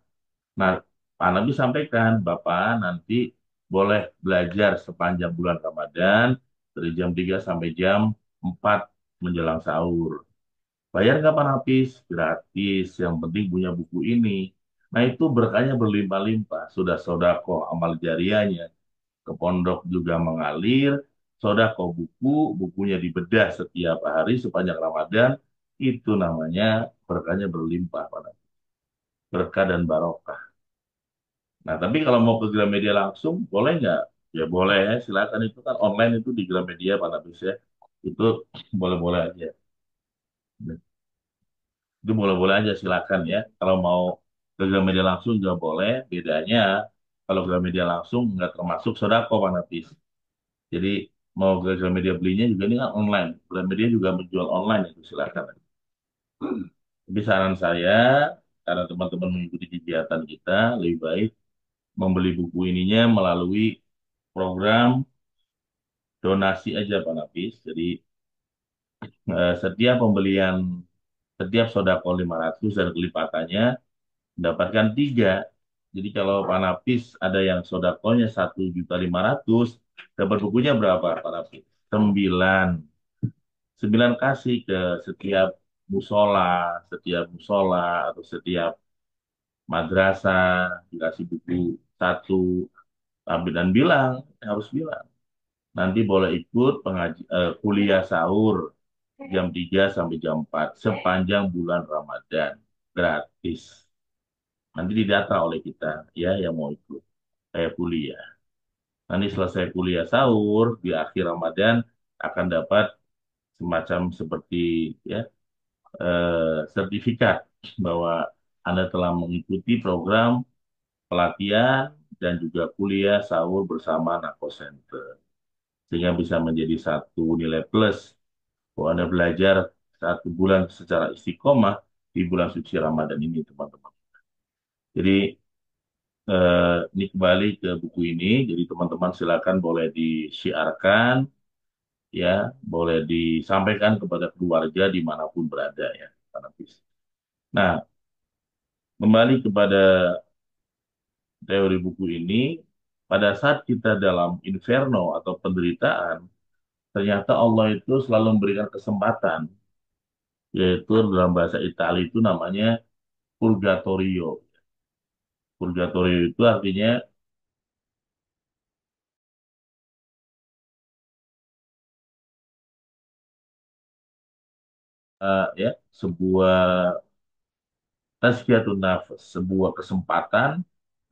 Nah, Pak Nabi sampaikan, Bapak nanti boleh belajar sepanjang bulan Ramadan dari jam 3 sampai jam 4 menjelang sahur. Bayar nggak Pak Nafis? Gratis, yang penting punya buku ini. Nah, itu berkahnya berlimpah-limpah. Sudah sodako amal jariahnya. Ke pondok juga mengalir. Sodako buku, bukunya dibedah setiap hari sepanjang Ramadan. Itu namanya berkahnya berlimpah, Pak Nafis. Berkah dan barokah. Nah, tapi kalau mau ke Gramedia langsung, boleh nggak? Ya boleh ya, silakan itu kan online itu di Gramedia, Pak Nafis ya. Itu boleh-boleh aja. Itu boleh-boleh aja silakan ya. Kalau mau ke Gramedia langsung juga boleh. Bedanya kalau Gramedia langsung nggak termasuk sodako, Pak Nafis. Jadi mau ke Gramedia belinya juga ini kan online. Gramedia juga menjual online itu silakan. Tapi saran saya, karena teman-teman mengikuti kegiatan kita, lebih baik membeli buku ininya melalui program donasi aja Pak Nafis. Jadi setiap pembelian, setiap sodako 500 dan kelipatannya mendapatkan 3. Jadi kalau Pak Nafis ada yang sodakonya 1.500.000, dapat bukunya berapa Pak Nafis? 9. 9 kasih ke setiap musola, atau setiap madrasah dikasih buku satu. Tapi dan bilang, harus bilang. Nanti boleh ikut kuliah sahur jam 3 sampai jam 4 sepanjang bulan Ramadan. Gratis. Nanti didata oleh kita ya yang mau ikut kayak kuliah. Nanti selesai kuliah sahur di akhir Ramadan akan dapat semacam seperti ya sertifikat bahwa Anda telah mengikuti program pelatihan dan juga kuliah sahur bersama Nako Center. Sehingga bisa menjadi satu nilai plus bahwa Anda belajar 1 bulan secara istiqomah di bulan suci Ramadan ini, teman-teman. Jadi, ini kembali ke buku ini. Jadi, teman-teman silakan boleh disiarkan, ya, boleh disampaikan kepada keluarga dimanapun berada, ya. Nah, kembali kepada teori buku ini, pada saat kita dalam inferno atau penderitaan, ternyata Allah itu selalu memberikan kesempatan, yaitu dalam bahasa Italia itu namanya purgatorio. Purgatorio itu artinya ya sebuah tazkiyatun nafas, sebuah kesempatan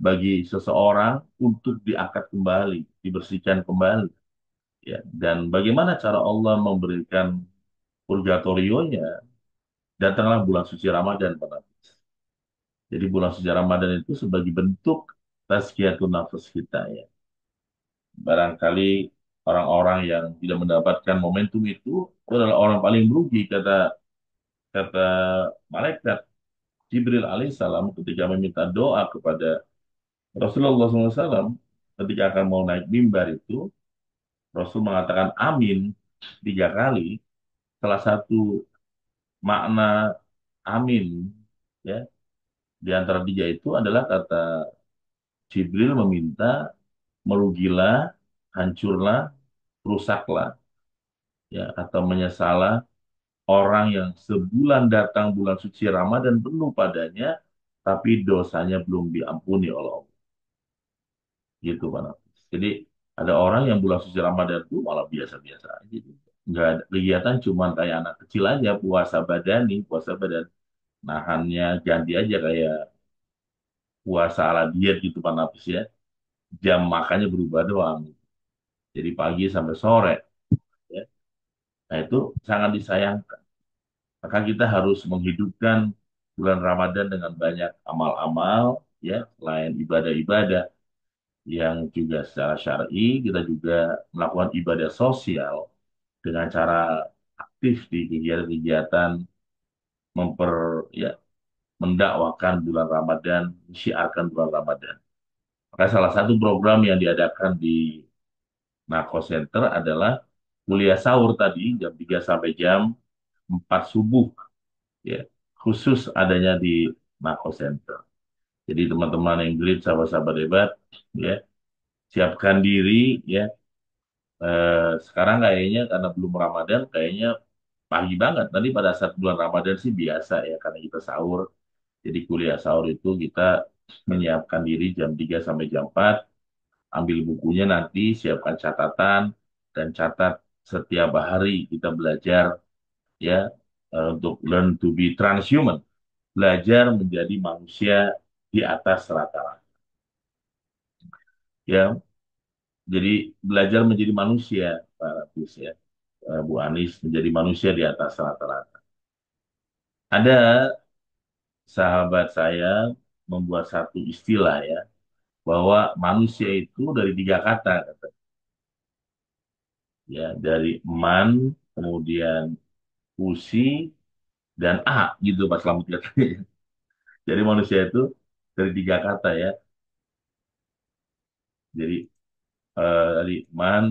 bagi seseorang untuk diangkat kembali, dibersihkan kembali. Ya, dan bagaimana cara Allah memberikan purgatorionya? Datanglah bulan suci Ramadan, Pak Nafis. Jadi bulan suci Ramadan itu sebagai bentuk tazkiyatun nafas kita ya. Barangkali orang-orang yang tidak mendapatkan momentum itu adalah orang paling merugi kata kata malaikat Jibril alaihissalam ketika meminta doa kepada Rasulullah SAW ketika akan mau naik mimbar itu Rasul mengatakan amin 3 kali. Salah satu makna amin ya di antara 3 itu adalah kata Jibril meminta merugilah, hancurlah, rusaklah ya atau menyesalah orang yang sebulan datang bulan suci Ramadan penuh padanya tapi dosanya belum diampuni oleh Allah. Gitu Pak Nafis. Jadi ada orang yang bulan suci Ramadan itu malah biasa-biasa aja. Nggak ada kegiatan cuman kayak anak kecil aja puasa badani, puasa badan. Nahannya ganti aja kayak puasa ala diet gitu Pak Nafis ya. Jam makannya berubah doang. Jadi pagi sampai sore. Ya. Nah itu sangat disayangkan. Maka kita harus menghidupkan bulan Ramadan dengan banyak amal-amal, ya, selain ibadah-ibadah yang juga secara syar'i, kita juga melakukan ibadah sosial dengan cara aktif di kegiatan-kegiatan memper ya mendakwakan bulan Ramadan, syiarkan bulan Ramadan. Maka salah satu program yang diadakan di Nako Center adalah kuliah sahur tadi jam 3 sampai jam 4 subuh ya. Khusus adanya di Nako Center. Jadi teman-teman yang English, sahabat-sahabat hebat ya, siapkan diri ya. Sekarang kayaknya karena belum Ramadan kayaknya pagi banget. Nanti pada saat bulan Ramadan sih biasa ya karena kita sahur. Jadi kuliah sahur itu kita menyiapkan diri jam 3 sampai jam 4, ambil bukunya nanti, siapkan catatan, dan catat setiap hari kita belajar ya untuk learn to be transhuman, belajar menjadi manusia di atas rata-rata. Ya, jadi belajar menjadi manusia, Pak Rafis ya, Bu Anis menjadi manusia di atas rata-rata. Ada sahabat saya membuat satu istilah ya, bahwa manusia itu dari 3 kata, ya dari man, kemudian usi, dan a gitu Pak Slamet katanya. Jadi manusia itu dari 3 kata ya. Jadi dari man,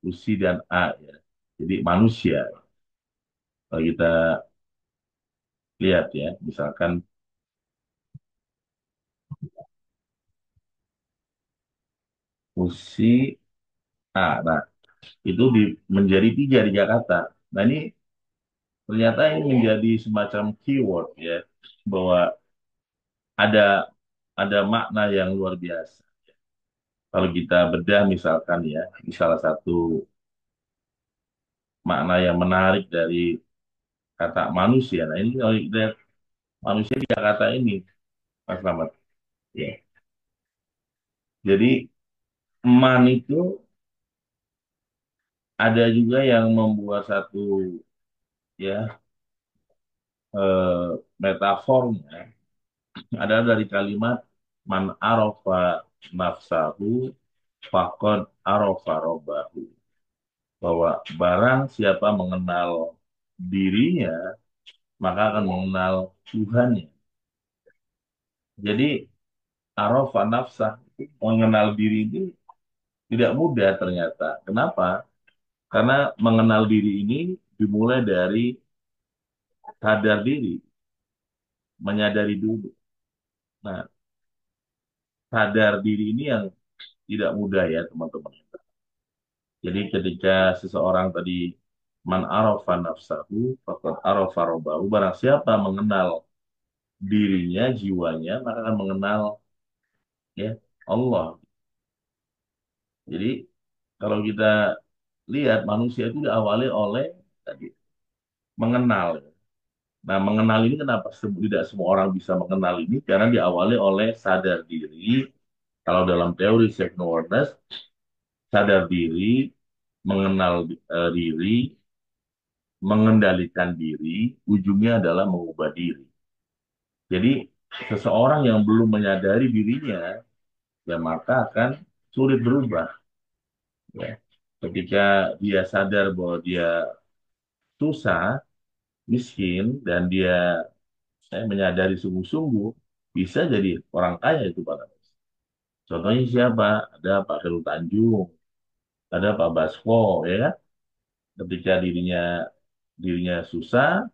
usi, dan a ya. Jadi manusia. Kalau kita lihat ya, misalkan usi, a. Nah, itu menjadi tiga kata. Nah ini ternyata ini menjadi semacam keyword ya, bahwa ada makna yang luar biasa. Kalau kita bedah misalkan ya, di salah satu makna yang menarik dari kata manusia. Nah ini kalau kita lihat manusia 3 kata ini, Mas Slamet. Ya. Jadi man itu ada juga yang membuat satu ya metafornya adalah dari kalimat man arofa nafsahu faqad arofa robbahu, bahwa barang siapa mengenal dirinya maka akan mengenal Tuhannya. Jadi arofa nafsah, mengenal diri ini tidak mudah ternyata. Kenapa? Karena mengenal diri ini dimulai dari sadar diri, menyadari dulu. Nah, sadar diri ini yang tidak mudah ya teman-teman. Jadi ketika seseorang tadi man arafa nafsahu faqad arafa rabbahu, barang siapa mengenal dirinya, jiwanya, maka akan mengenal ya Allah. Jadi kalau kita lihat manusia itu diawali oleh tadi mengenal. Nah, mengenal ini kenapa tidak semua orang bisa mengenal ini? Karena diawali oleh sadar diri. Kalau dalam teori second awareness, sadar diri, mengenal diri, mengendalikan diri, ujungnya adalah mengubah diri. Jadi, seseorang yang belum menyadari dirinya, ya maka akan sulit berubah. Ya. Ketika dia sadar bahwa dia susah, miskin, dan dia menyadari sungguh-sungguh, bisa jadi orang kaya itu Pak. Contohnya siapa? Ada Pak Khairul Tanjung, ada Pak Basko, ya kan? Ketika dirinya susah,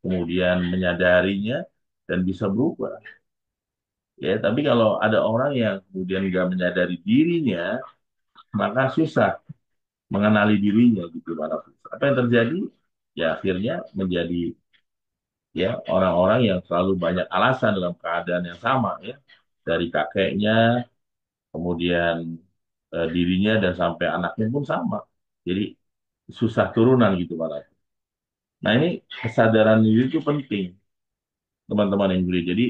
kemudian menyadarinya dan bisa berubah. Ya, tapi kalau ada orang yang kemudian nggak menyadari dirinya, maka susah mengenali dirinya gitu, Pak Hafiz. Apa yang terjadi? Ya akhirnya menjadi ya orang-orang yang selalu banyak alasan dalam keadaan yang sama ya, dari kakeknya, kemudian dirinya dan sampai anaknya pun sama. Jadi susah turunan gitu Pak Hafiz. Nah ini kesadaran diri itu penting teman-teman yang beli. Jadi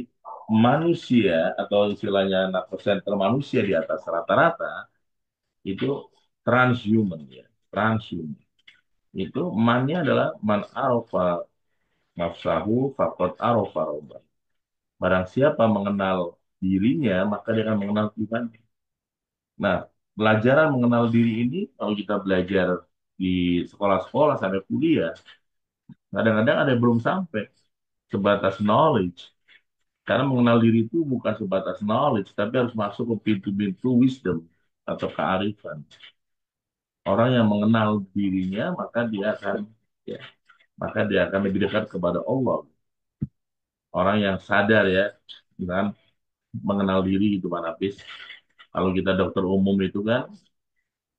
manusia atau istilahnya center manusia di atas rata-rata itu transhuman ya, transhuman. Itu mannya adalah man arofa nafsahu faqad arofa robbah. Barang siapa mengenal dirinya, maka dia akan mengenal Tuhan. Nah, pelajaran mengenal diri ini, kalau kita belajar di sekolah-sekolah sampai kuliah, kadang-kadang ada yang belum sampai sebatas knowledge. Karena mengenal diri itu bukan sebatas knowledge, tapi harus masuk ke pintu-pintu wisdom atau kearifan. Orang yang mengenal dirinya, ya, maka dia akan lebih dekat kepada Allah. Orang yang sadar ya, dengan mengenal diri itu Pak Nafis. Kalau kita dokter umum itu kan,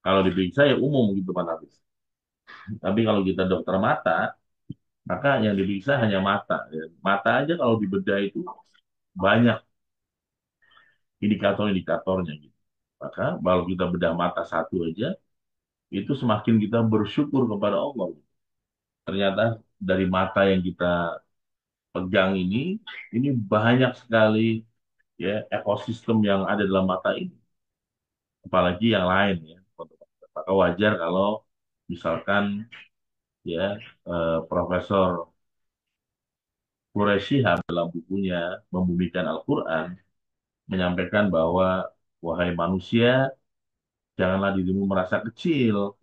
kalau diperiksa ya umum gitu Pak Nafis. Tapi kalau kita dokter mata, maka yang diperiksa hanya mata. Ya. Mata aja kalau dibedah itu banyak indikator-indikatornya gitu. Maka kalau kita bedah mata satu aja, itu semakin kita bersyukur kepada Allah. Ternyata dari mata yang kita pegang ini banyak sekali ya ekosistem yang ada dalam mata ini. Apalagi yang lain ya. Maka wajar kalau misalkan ya Profesor Quraish Shihab dalam bukunya Membumikan Al-Quran menyampaikan bahwa wahai manusia, janganlah dirimu merasa kecil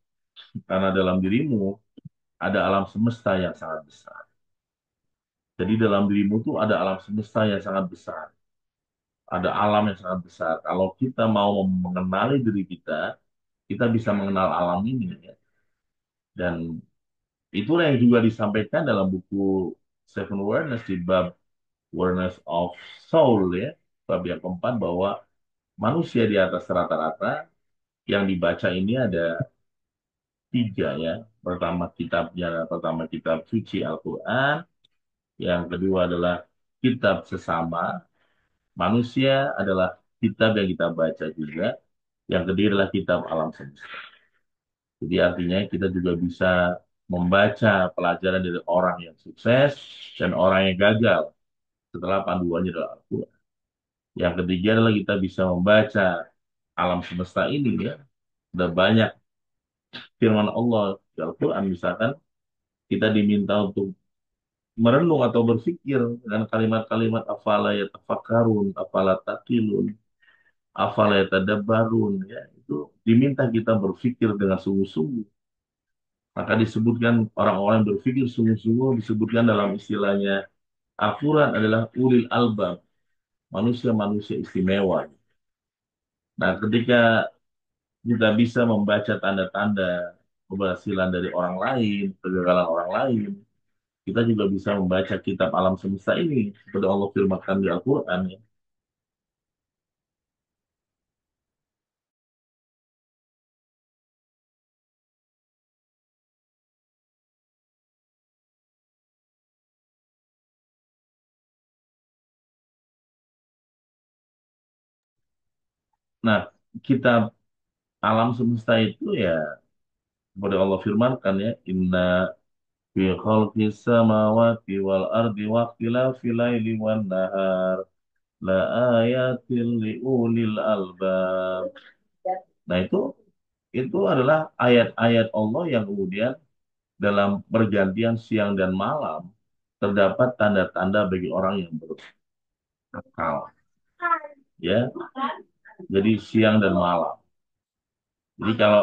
karena dalam dirimu ada alam semesta yang sangat besar. Jadi dalam dirimu tuh ada alam semesta yang sangat besar. Ada alam yang sangat besar. Kalau kita mau mengenali diri kita, kita bisa mengenal alam ini. Ya. Dan itulah yang juga disampaikan dalam buku Seven Awareness di bab Awareness of Soul ya. Bab yang keempat bahwa manusia di atas rata-rata yang dibaca ini ada tiga ya. Pertama kitab suci Al-Quran, yang kedua adalah kitab sesama manusia adalah kitab yang kita baca juga. Yang ketiga adalah kitab alam semesta. Jadi artinya kita juga bisa membaca pelajaran dari orang yang sukses dan orang yang gagal setelah panduannya adalah Al-Quran. Yang ketiga adalah kita bisa membaca alam semesta ini ya. Ada banyak firman Allah di Al-Quran misalkan kita diminta untuk merenung atau berpikir dengan kalimat-kalimat afala yatafakkarun, afala taqilun, afala yatadabbarun ya. Itu diminta kita berpikir dengan sungguh-sungguh. Maka disebutkan orang-orang yang berpikir sungguh-sungguh disebutkan dalam istilahnya Al-Quran adalah ulil albab, manusia-manusia istimewa. Nah, ketika kita bisa membaca tanda-tanda keberhasilan dari orang lain, kegagalan orang lain, kita juga bisa membaca kitab alam semesta ini seperti Allah firmankan di Al-Quran ya. Nah, kitab alam semesta itu ya seperti Allah firmankan ya, inna fi khalqis samawati wal ardi wa ikhtilafil laili wan nahar la ayatil li ulil albab. Nah, itu adalah ayat-ayat Allah yang kemudian dalam pergantian siang dan malam terdapat tanda-tanda bagi orang yang berakal. Ya, jadi siang dan malam. Jadi kalau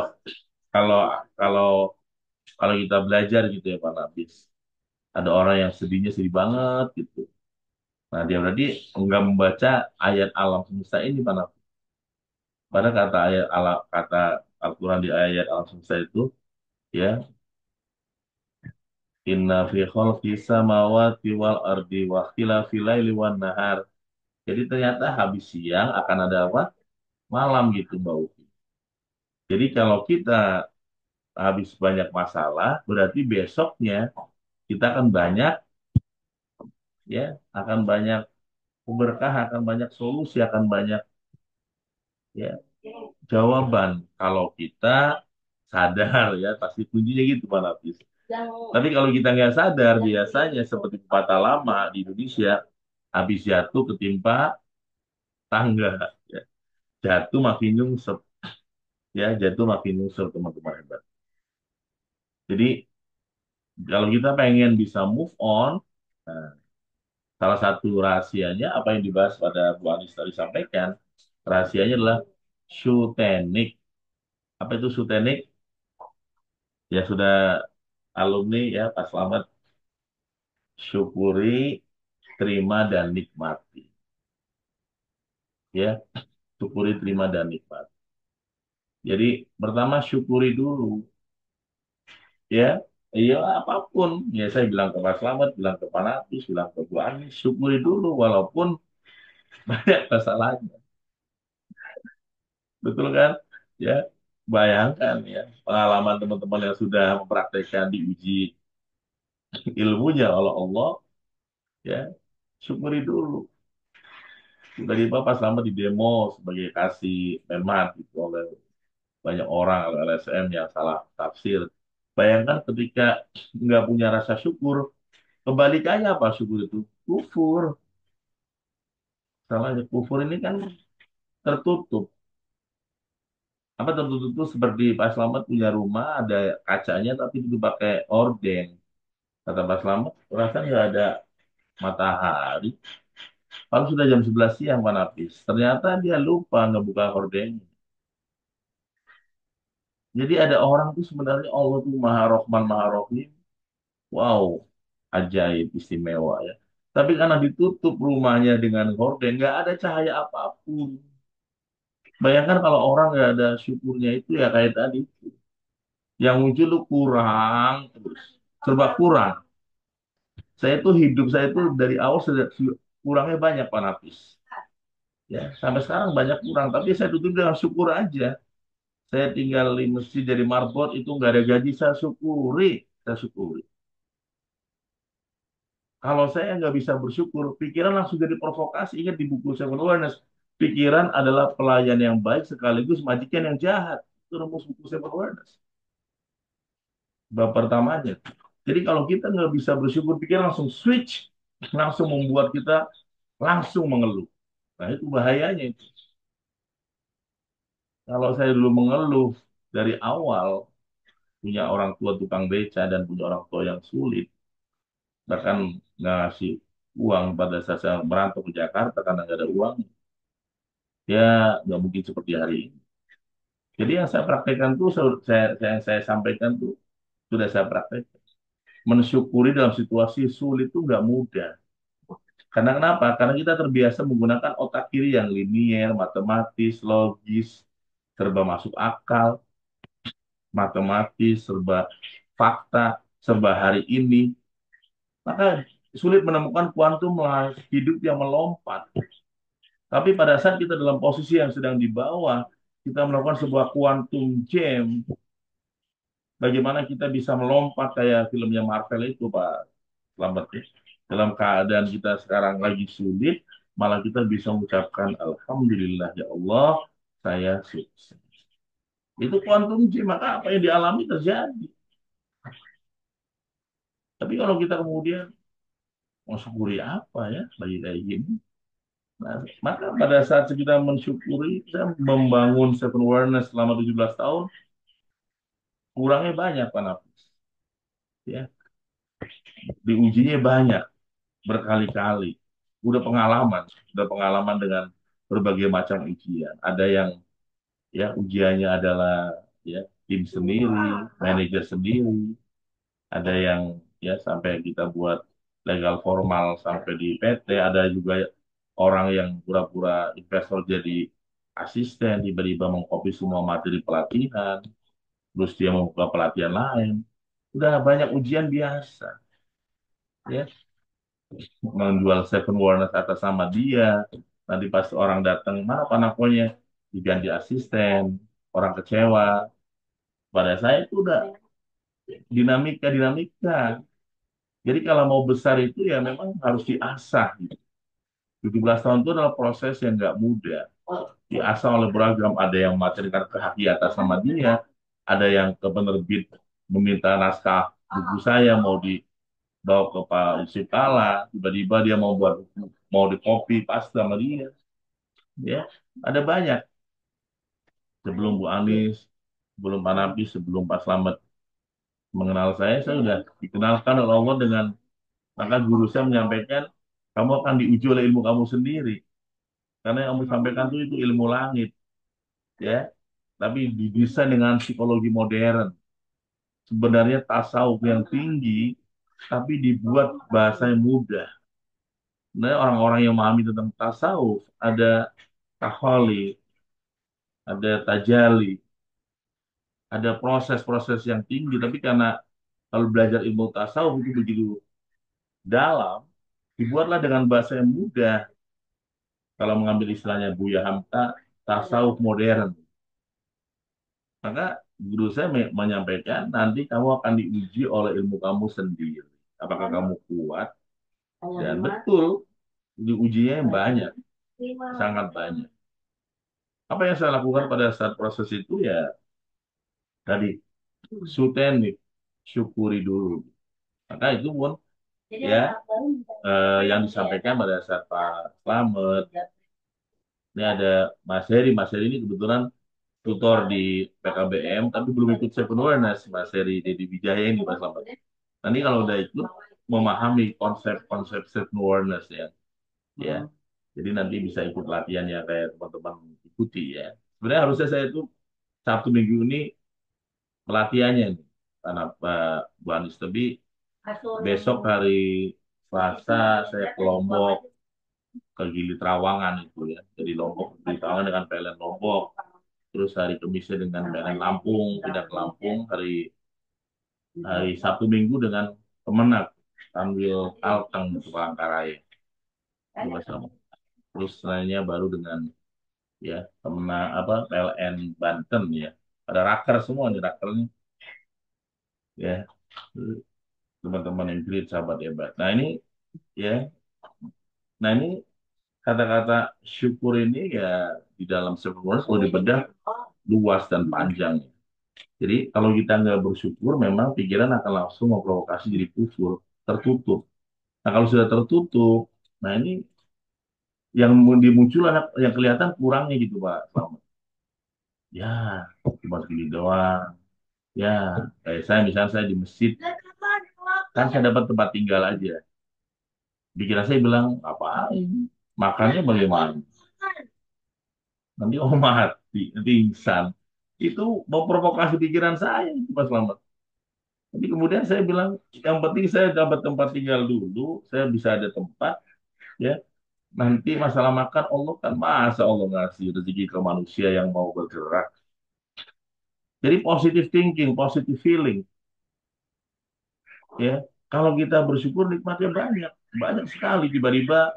kalau kalau kita belajar gitu ya Pak Nafis, ada orang yang sedihnya sedih banget gitu. Nah, dia berarti enggak membaca ayat alam semesta ini Pak Nafis. Pada kata Al-Quran di ayat alam semesta itu ya, inna fi khalqis samawati wal ardi wa ikhtilafil laili wan nahar. Jadi ternyata habis siang akan ada apa? Malam gitu Mbak Uki. Jadi kalau kita habis banyak masalah, berarti besoknya kita akan banyak ya, akan banyak keberkah, akan banyak solusi, akan banyak ya jawaban kalau kita sadar ya, pasti kuncinya gitu Pak Nafis. Tapi kalau kita nggak sadar, biasanya seperti pepatah lama di Indonesia, habis jatuh ketimpa tangga, ya. Jatuh makin nyungsep, ya jatuh makin nyungsep teman-teman hebat. Jadi kalau kita pengen bisa move on, nah, salah satu rahasianya apa yang dibahas pada Bu Anis tadi sampaikan, rahasianya adalah shoe teknik. Apa itu shoe teknik? Ya sudah alumni ya Pak Slamet, syukuri, terima dan nikmati. Ya, syukuri, terima dan nikmati. Jadi pertama syukuri dulu ya. Iya apapun ya saya bilang ke Pak Slamet, bilang ke Pak Nafis, bilang ke Bu Anies, syukuri dulu walaupun banyak masalahnya. Betul kan? Ya, bayangkan ya pengalaman teman-teman yang sudah mempraktekkan diuji ilmunya oleh Allah ya, syukuri dulu. Tiba-tiba pas lama di demo sebagai kasih memang gitu oleh banyak orang oleh LSM yang salah tafsir. Bayangkan ketika nggak punya rasa syukur, kebalikannya apa syukur itu? Kufur. Salahnya kufur ini kan tertutup. Apa tertutup itu seperti Pak Slamet punya rumah ada kacanya tapi itu pakai orden. Kata Pak Slamet, rasanya nggak ada matahari. Kalau sudah jam 11 siang Pak Nafis, ternyata dia lupa ngebuka hordengnya. Jadi ada orang tuh sebenarnya Allah tuh Maha Rohman, Maha Rohim. Wow, ajaib, istimewa ya. Tapi karena ditutup rumahnya dengan horden, nggak ada cahaya apapun. Bayangkan kalau orang nggak ada syukurnya itu ya kayak tadi. Yang muncul tuh kurang terus. Serba kurang. Saya tuh hidup saya tuh dari awal sudah kurangnya banyak Pak Nafis. Ya, sampai sekarang banyak kurang. Tapi saya tutup dengan syukur aja. Saya tinggal di masjid dari marbot itu nggak ada gaji, saya syukuri. Saya syukuri. Kalau saya nggak bisa bersyukur, pikiran langsung jadi provokasi. Ingat di buku Seven Awareness, pikiran adalah pelayan yang baik sekaligus majikan yang jahat. Itu rumus buku Seven Awareness. Bab pertamanya. Jadi kalau kita nggak bisa bersyukur, pikiran langsung switch, langsung membuat kita langsung mengeluh. Nah itu bahayanya itu. Kalau saya dulu mengeluh dari awal, punya orang tua tukang beca dan punya orang tua yang sulit, bahkan ngasih uang pada saat saya merantau ke Jakarta karena nggak ada uang, ya nggak mungkin seperti hari ini. Jadi yang saya praktekkan tuh, saya sampaikan tuh, sudah saya praktekkan. Mensyukuri dalam situasi sulit tuh nggak mudah. Karena kenapa? Karena kita terbiasa menggunakan otak kiri yang linier, matematis, logis, serba masuk akal, matematis, serba fakta, serba hari ini. Maka sulit menemukan kuantum hidup yang melompat. Tapi pada saat kita dalam posisi yang sedang di bawah, kita melakukan sebuah quantum jam, bagaimana kita bisa melompat kayak filmnya Marvel itu, Pak Lambert ya. Dalam keadaan kita sekarang lagi sulit, malah kita bisa mengucapkan Alhamdulillah ya Allah, saya sukses. Itu quantum jam, maka apa yang dialami terjadi. Tapi kalau kita kemudian mau syukuri apa ya, lagi kayak gini, nah, maka pada saat kita mensyukuri, kita membangun Seven Awareness selama 17 tahun, kurangnya banyak Pak Nafis. Ya, diujinya banyak, berkali-kali. Udah pengalaman dengan berbagai macam ujian. Ada yang ya ujiannya adalah ya tim sendiri, manajer sendiri. Ada yang ya sampai kita buat legal formal sampai di PT. Ada juga orang yang pura-pura investor jadi asisten, tiba-tiba mengcopy semua materi pelatihan, terus dia membuka pelatihan lain. Udah banyak ujian biasa, ya. Menjual Seven Warners atas sama dia. Nanti pas orang datang, mana panakonya? Diganti asisten, orang kecewa. Pada saya itu udah dinamika. Jadi kalau mau besar itu ya memang harus diasah. Gitu. 17 tahun itu adalah proses yang nggak mudah. Diasah oleh beragam, ada yang materikan ke haki atas nama dia, ada yang ke penerbit meminta naskah buku saya mau dibawa ke Pak Yusuf Kala, tiba-tiba dia mau buat buku, mau di copy pas sama dia, ya ada banyak. Sebelum Bu Anies, sebelum Pak Nabi, sebelum Pak Slamet mengenal saya sudah dikenalkan oleh Allah dengan maka guru saya menyampaikan kamu akan diuji oleh ilmu kamu sendiri karena yang kamu sampaikan itu ilmu langit, ya, tapi didesain dengan psikologi modern. sebenarnya tasawuf yang tinggi, tapi dibuat bahasa yang mudah. Nah, orang-orang yang memahami tentang tasawuf, ada taholi, ada tajali, ada proses-proses yang tinggi, tapi karena kalau belajar ilmu tasawuf itu begitu dalam, dibuatlah dengan bahasa yang mudah. Kalau mengambil istilahnya Buya Hamka, tasawuf modern. Maka guru saya menyampaikan, nanti kamu akan diuji oleh ilmu kamu sendiri. Apakah kamu kuat? Dan betul, diujinya yang banyak, sangat banyak. Apa yang saya lakukan pada saat proses itu ya tadi, sutenik, syukuri dulu. Maka itu pun ya yang disampaikan pada saat Pak Slamet, ini ada Mas Heri ini kebetulan tutor di PKBM, tapi belum ikut Seven Awareness, Mas Heri Dedi Wijaya ini Pak Slamet. Nanti kalau udah ikut, memahami konsep-konsep Seven Awareness ya. Jadi nanti bisa ikut latihan ya kayak teman-teman ikuti ya. Sebenarnya harusnya saya itu Sabtu Minggu ini pelatihannya nih, karena Pak Bu Anies. Tapi besok hari Selasa saya ke Lombok, ke Gili Trawangan itu ya. Jadi Lombok, Gili Trawangan dengan PLN Lombok. Terus hari Kamisnya dengan PLN Lampung, pindah ke Lampung. Hari Sabtu Minggu dengan Kemenak, sambil Kalteng ke Palangkaraya. Itu bersama. Terus selanjutnya baru dengan ya Kemenak apa PLN Banten ya. Ada raker semua nih rakernya ya. Teman-teman yang Ingrid, sahabat hebat. Ya, nah ini kata-kata syukur ini ya di dalam sebuah kalau dibedah luas dan panjang. Jadi kalau kita nggak bersyukur, memang pikiran akan langsung memprovokasi jadi kufur, tertutup. Nah kalau sudah tertutup, nah ini yang dimuncul yang kelihatan kurangnya gitu Pak Slamet. Ya, cuma segini doang. Ya, kayak saya misalnya saya di masjid, kan saya dapat tempat tinggal aja. Pikiran saya bilang, apa? Makannya bagaimana? Nanti mati, nanti insan. Itu memprovokasi pikiran saya, Mas Slamet. Jadi kemudian saya bilang, yang penting saya dapat tempat tinggal dulu, saya bisa ada tempat, ya. Nanti masalah makan, Allah kan masa Allah ngasih rezeki ke manusia yang mau bergerak. Jadi positive thinking, positive feeling, ya. Kalau kita bersyukur nikmatnya banyak, banyak sekali. Tiba-tiba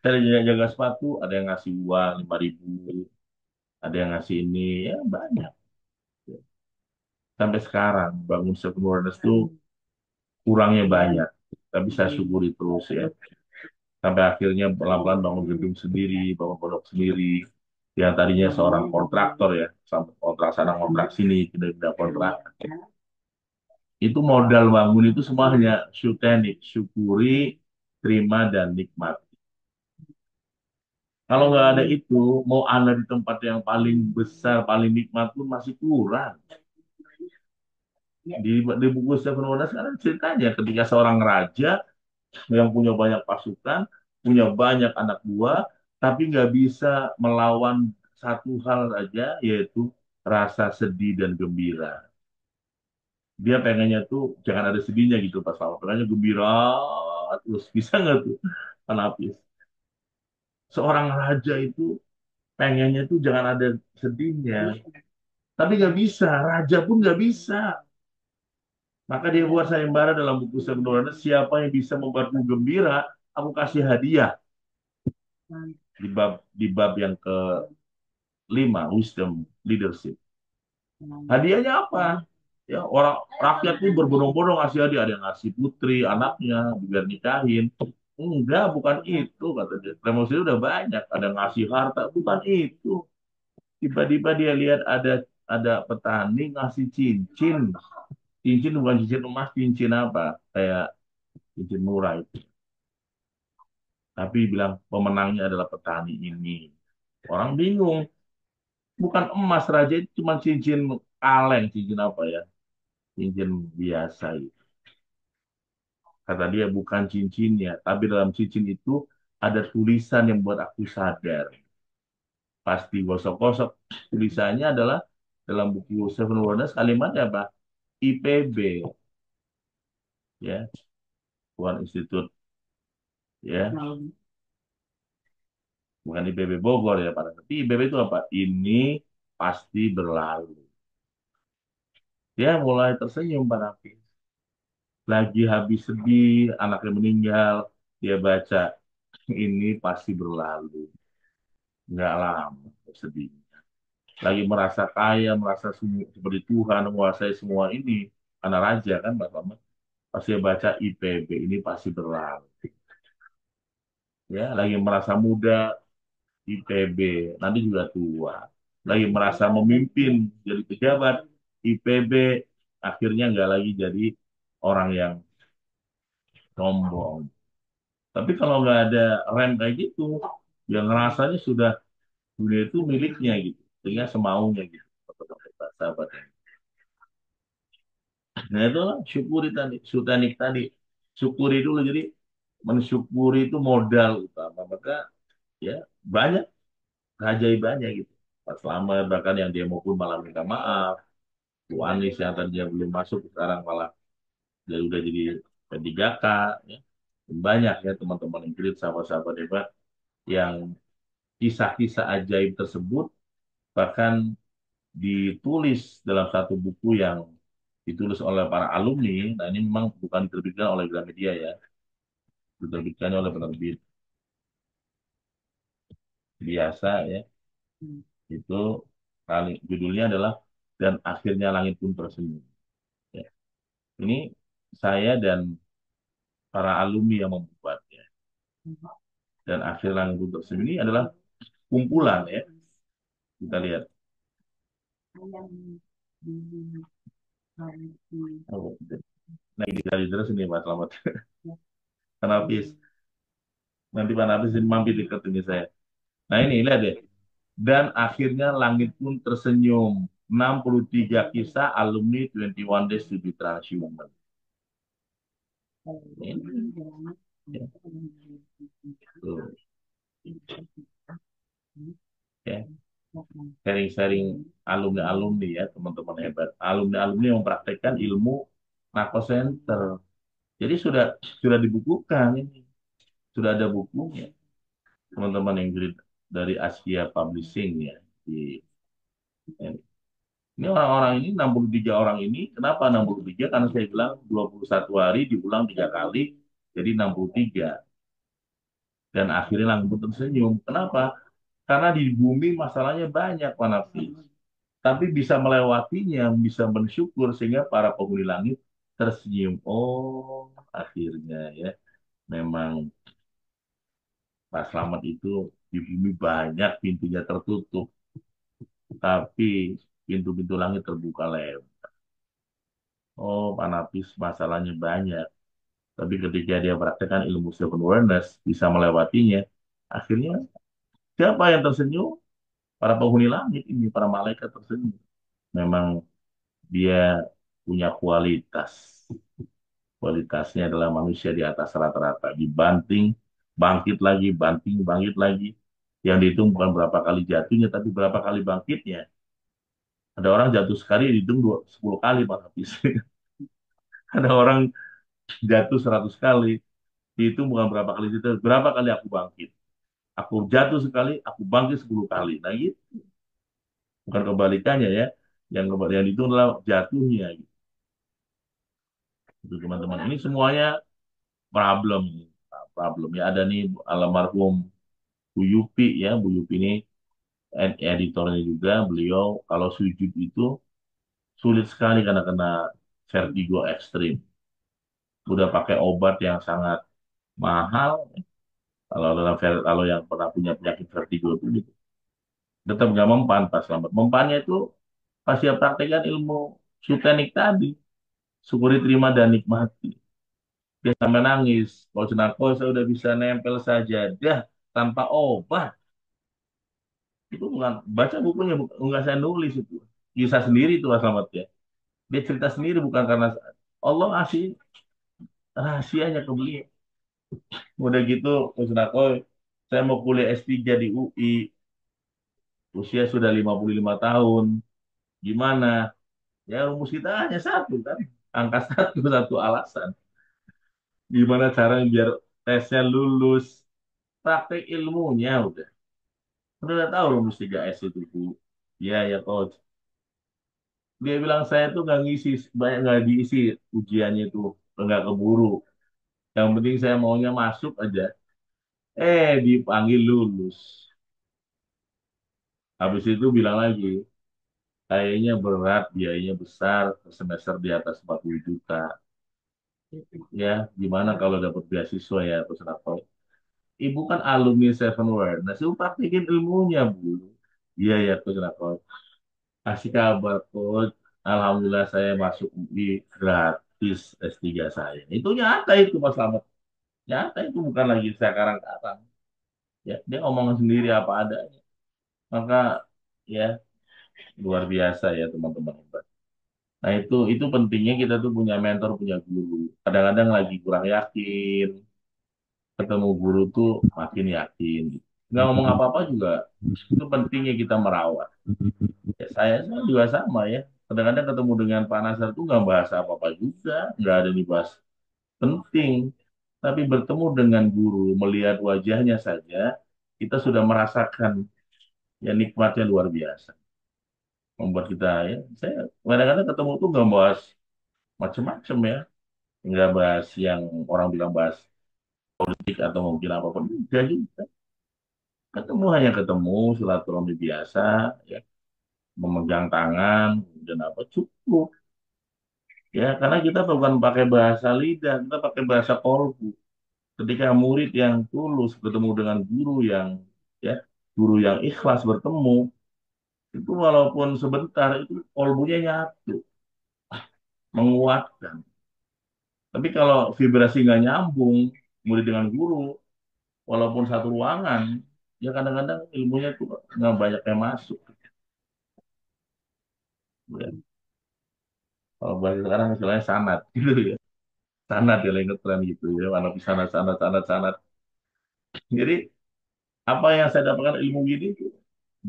saya jaga sepatu, ada yang ngasih uang 5.000, ada yang ngasih ini, ya banyak. Sampai sekarang bangun self awareness itu kurangnya banyak, tapi saya syukuri terus ya. Sampai akhirnya pelan-pelan bangun gedung sendiri, bangun pondok sendiri. Yang tadinya seorang kontraktor ya, sampai kontrak sana kontrak sini, pindah-pindah kontrak. Itu modal bangun itu semua hanya syutenik, syukuri, terima dan nikmat. Kalau nggak ada itu, mau Anda di tempat yang paling besar, paling nikmat pun masih kurang. Di buku Seven Wonders kan ceritanya ketika seorang raja yang punya banyak pasukan, punya banyak anak buah, tapi nggak bisa melawan satu hal saja, yaitu rasa sedih dan gembira. Dia pengennya tuh jangan ada sedihnya gitu pas awal, pengennya gembira terus bisa nggak tuh Anapis? Seorang raja itu pengennya tuh jangan ada sedihnya, tapi nggak bisa, raja pun nggak bisa. Maka dia buat sayembara dalam buku Sebenarnya siapa yang bisa membuatmu gembira, aku kasih hadiah di bab yang kelima, wisdom leadership. Hadiahnya apa? Ya orang rakyat itu berbondong-bondong ngasih hadiah, ada yang ngasih putri anaknya biar nikahin. Enggak, bukan itu kata dia. Promosi udah banyak, ada yang ngasih harta, bukan itu. Tiba-tiba dia lihat ada petani ngasih cincin. Cincin bukan cincin emas, cincin apa? Kayak cincin murah itu. Tapi bilang pemenangnya adalah petani ini. Orang bingung. Bukan emas, raja itu cuma cincin kaleng, cincin apa ya? Cincin biasa itu. Kata dia bukan cincinnya, tapi dalam cincin itu ada tulisan yang buat aku sadar. Pasti gosok-gosok. Tulisannya adalah dalam buku Seven Wonders kalimatnya apa? IPB, ya, bukan institut, ya, bukan IPB Bogor ya, Pak. Tapi IPB itu apa? Ini pasti berlalu. Dia mulai tersenyum, Pak Nafis. Lagi habis sedih, anaknya meninggal, dia baca, ini pasti berlalu. Nggak lama sedih. Lagi merasa kaya, merasa seperti Tuhan, menguasai semua ini. Karena raja kan, Pak Selamat. Pas dia baca IPB, ini pasti berlalu. Ya, lagi merasa muda, IPB, nanti juga tua. Lagi merasa memimpin, jadi pejabat, IPB, akhirnya nggak lagi jadi orang yang sombong. Tapi kalau nggak ada rem kayak gitu, yang ngerasanya sudah dunia itu miliknya gitu, sehingga semaunya gitu. Sahabat. Nah itulah syukuri tadi, sutanik tadi, syukuri dulu. Jadi mensyukuri itu modal utama. Maka ya banyak keajaibannya gitu. Pak Selamat bahkan yang dia mau pun malah minta maaf. Bu Anies yang tadinya belum masuk sekarang malah dia udah jadi P3K ya. Banyak ya teman-teman Ingrid, sahabat-sahabat hebat yang kisah-kisah ajaib tersebut bahkan ditulis dalam satu buku yang ditulis oleh para alumni. Nah ini memang bukan diterbitkan oleh Gramedia ya, diterbitkannya oleh penerbit biasa ya. Itu judulnya adalah Dan Akhirnya Langit Pun Tersenyum. Ya. Ini saya dan para alumni yang membuatnya. Dan Akhir Langit Pun Tersenyum ini adalah kumpulan ya. Kita lihat. Oh, nah ini dari terus ini Pak Selamat. Kanapis. Nanti Pak Nafis ini mampir dekat ini saya. Nah ini lihat deh. Dan akhirnya langit pun tersenyum. 63 kisah alumni 21 Days to be Transhuman. Ini, ya. Tuh, ya. Sharing-sharing alumni-alumni ya, teman-teman hebat. Alumni-alumni yang mempraktekkan ilmu narko center. Jadi sudah dibukukan ini. Sudah ada bukunya. Teman-teman yang dari Asia Publishing ya. Ini orang-orang ini 63 orang ini, kenapa 63? Karena saya bilang 21 hari diulang 3 kali, jadi 63. Dan akhirnya langsung tersenyum. Kenapa? Karena di bumi masalahnya banyak, Pak Nafis. Tapi bisa melewatinya, bisa bersyukur, sehingga para penghuni langit tersenyum. Oh, akhirnya ya. Memang Pak Slamet itu di bumi banyak pintunya tertutup. Tapi pintu-pintu langit terbuka lebar. Oh, Pak Nafis masalahnya banyak. Tapi ketika dia praktekkan ilmu self awareness, bisa melewatinya. Akhirnya siapa yang tersenyum? Para penghuni langit ini, para malaikat tersenyum. Memang dia punya kualitas. Kualitasnya adalah manusia di atas rata-rata. Dibanting, bangkit lagi, banting, bangkit lagi. Yang dihitung bukan berapa kali jatuhnya, tapi berapa kali bangkitnya. Ada orang jatuh sekali, dihitung 10 kali, Pak Hafiz. Ada orang jatuh 100 kali, dihitung bukan berapa kali jatuh, berapa kali aku bangkit. Aku jatuh sekali, aku bangkit 10 kali. Nah, gitu. Bukan kebalikannya ya. Yang itu adalah jatuhnya. Gitu, teman-teman. Ini semuanya problem. Problem ya. Ada nih almarhum Bu Yupi ya. Bu Yupi ini editornya juga. Beliau kalau sujud itu sulit sekali karena kena vertigo ekstrim. Udah pakai obat yang sangat mahal. Kalau yang pernah punya penyakit vertigo itu gitu. Tetap nggak mempan pas selamat. Mempannya itu pas dia praktekkan ilmu sutenik tadi. Syukuri, terima, dan nikmati. Dia sampai nangis. Kalau Senako saya udah bisa nempel saja. Dah, tanpa obat. Itu bukan, baca bukunya, enggak saya nulis itu. Kisah sendiri itu Mas Slamet ya. Dia cerita sendiri bukan karena Allah ngasih rahasianya ke beliau. Udah gitu, Coach Senako, saya mau kuliah S3 di UI. Usia sudah 55 tahun. Gimana? Ya rumus kita hanya satu kan, angka satu satu alasan. Gimana caranya biar tesnya lulus? Praktek ilmunya udah tahu rumus 3S itu Bu. Iya ya coach. Dia bilang saya tuh nggak ngisi banyak, nggak diisi ujiannya itu, nggak keburu. Yang penting saya maunya masuk aja. Dipanggil lulus. Habis itu bilang lagi, kayaknya berat, biayanya besar, semester di atas 40 juta. Ya, gimana kalau dapat beasiswa ya, terus apa? Ibu kan alumni Seven Wonders, ibu praktikin ilmunya, Bu. Iya ya, terus apa? Kasih kabar, Coach. Alhamdulillah saya masuk UI gratis S3 saya. Itu nyata itu, Mas Slamet. Nyata itu bukan lagi saya karang-karang. Ya, dia ngomong sendiri apa adanya. Maka ya luar biasa ya teman-teman. Nah itu pentingnya kita tuh punya mentor, punya guru. Kadang-kadang lagi kurang yakin, ketemu guru tuh makin yakin. Nggak ngomong apa-apa juga, itu pentingnya kita merawat. Ya, saya juga sama ya. Kadang-kadang ketemu dengan Pak Nasar tuh nggak bahas apa-apa juga, nggak ada dibahas penting. Tapi bertemu dengan guru, melihat wajahnya saja, kita sudah merasakan ya nikmatnya luar biasa. Membuat kita ya, saya kadang-kadang ketemu tuh nggak bahas macem-macem ya. Nggak bahas yang orang bilang bahas politik atau mungkin apapun enggak juga, ketemu hanya ketemu silaturahmi biasa ya, memegang tangan dan apa cukup ya, karena kita bukan pakai bahasa lidah, kita pakai bahasa kolbu. Ketika murid yang tulus bertemu dengan guru yang ya, guru yang ikhlas bertemu, itu walaupun sebentar itu kolbunya nyatu, menguatkan. Tapi kalau vibrasi nggak nyambung murid dengan guru, walaupun satu ruangan, ya kadang-kadang ilmunya tuh nggak banyak yang masuk. Ya. Kalau bahasa sekarang istilahnya sanat, gitu ya. Sanat ya, yang ngetren gitu ya. Mana sanat, sanat, sanat, sanat. Jadi apa yang saya dapatkan ilmu gini tuh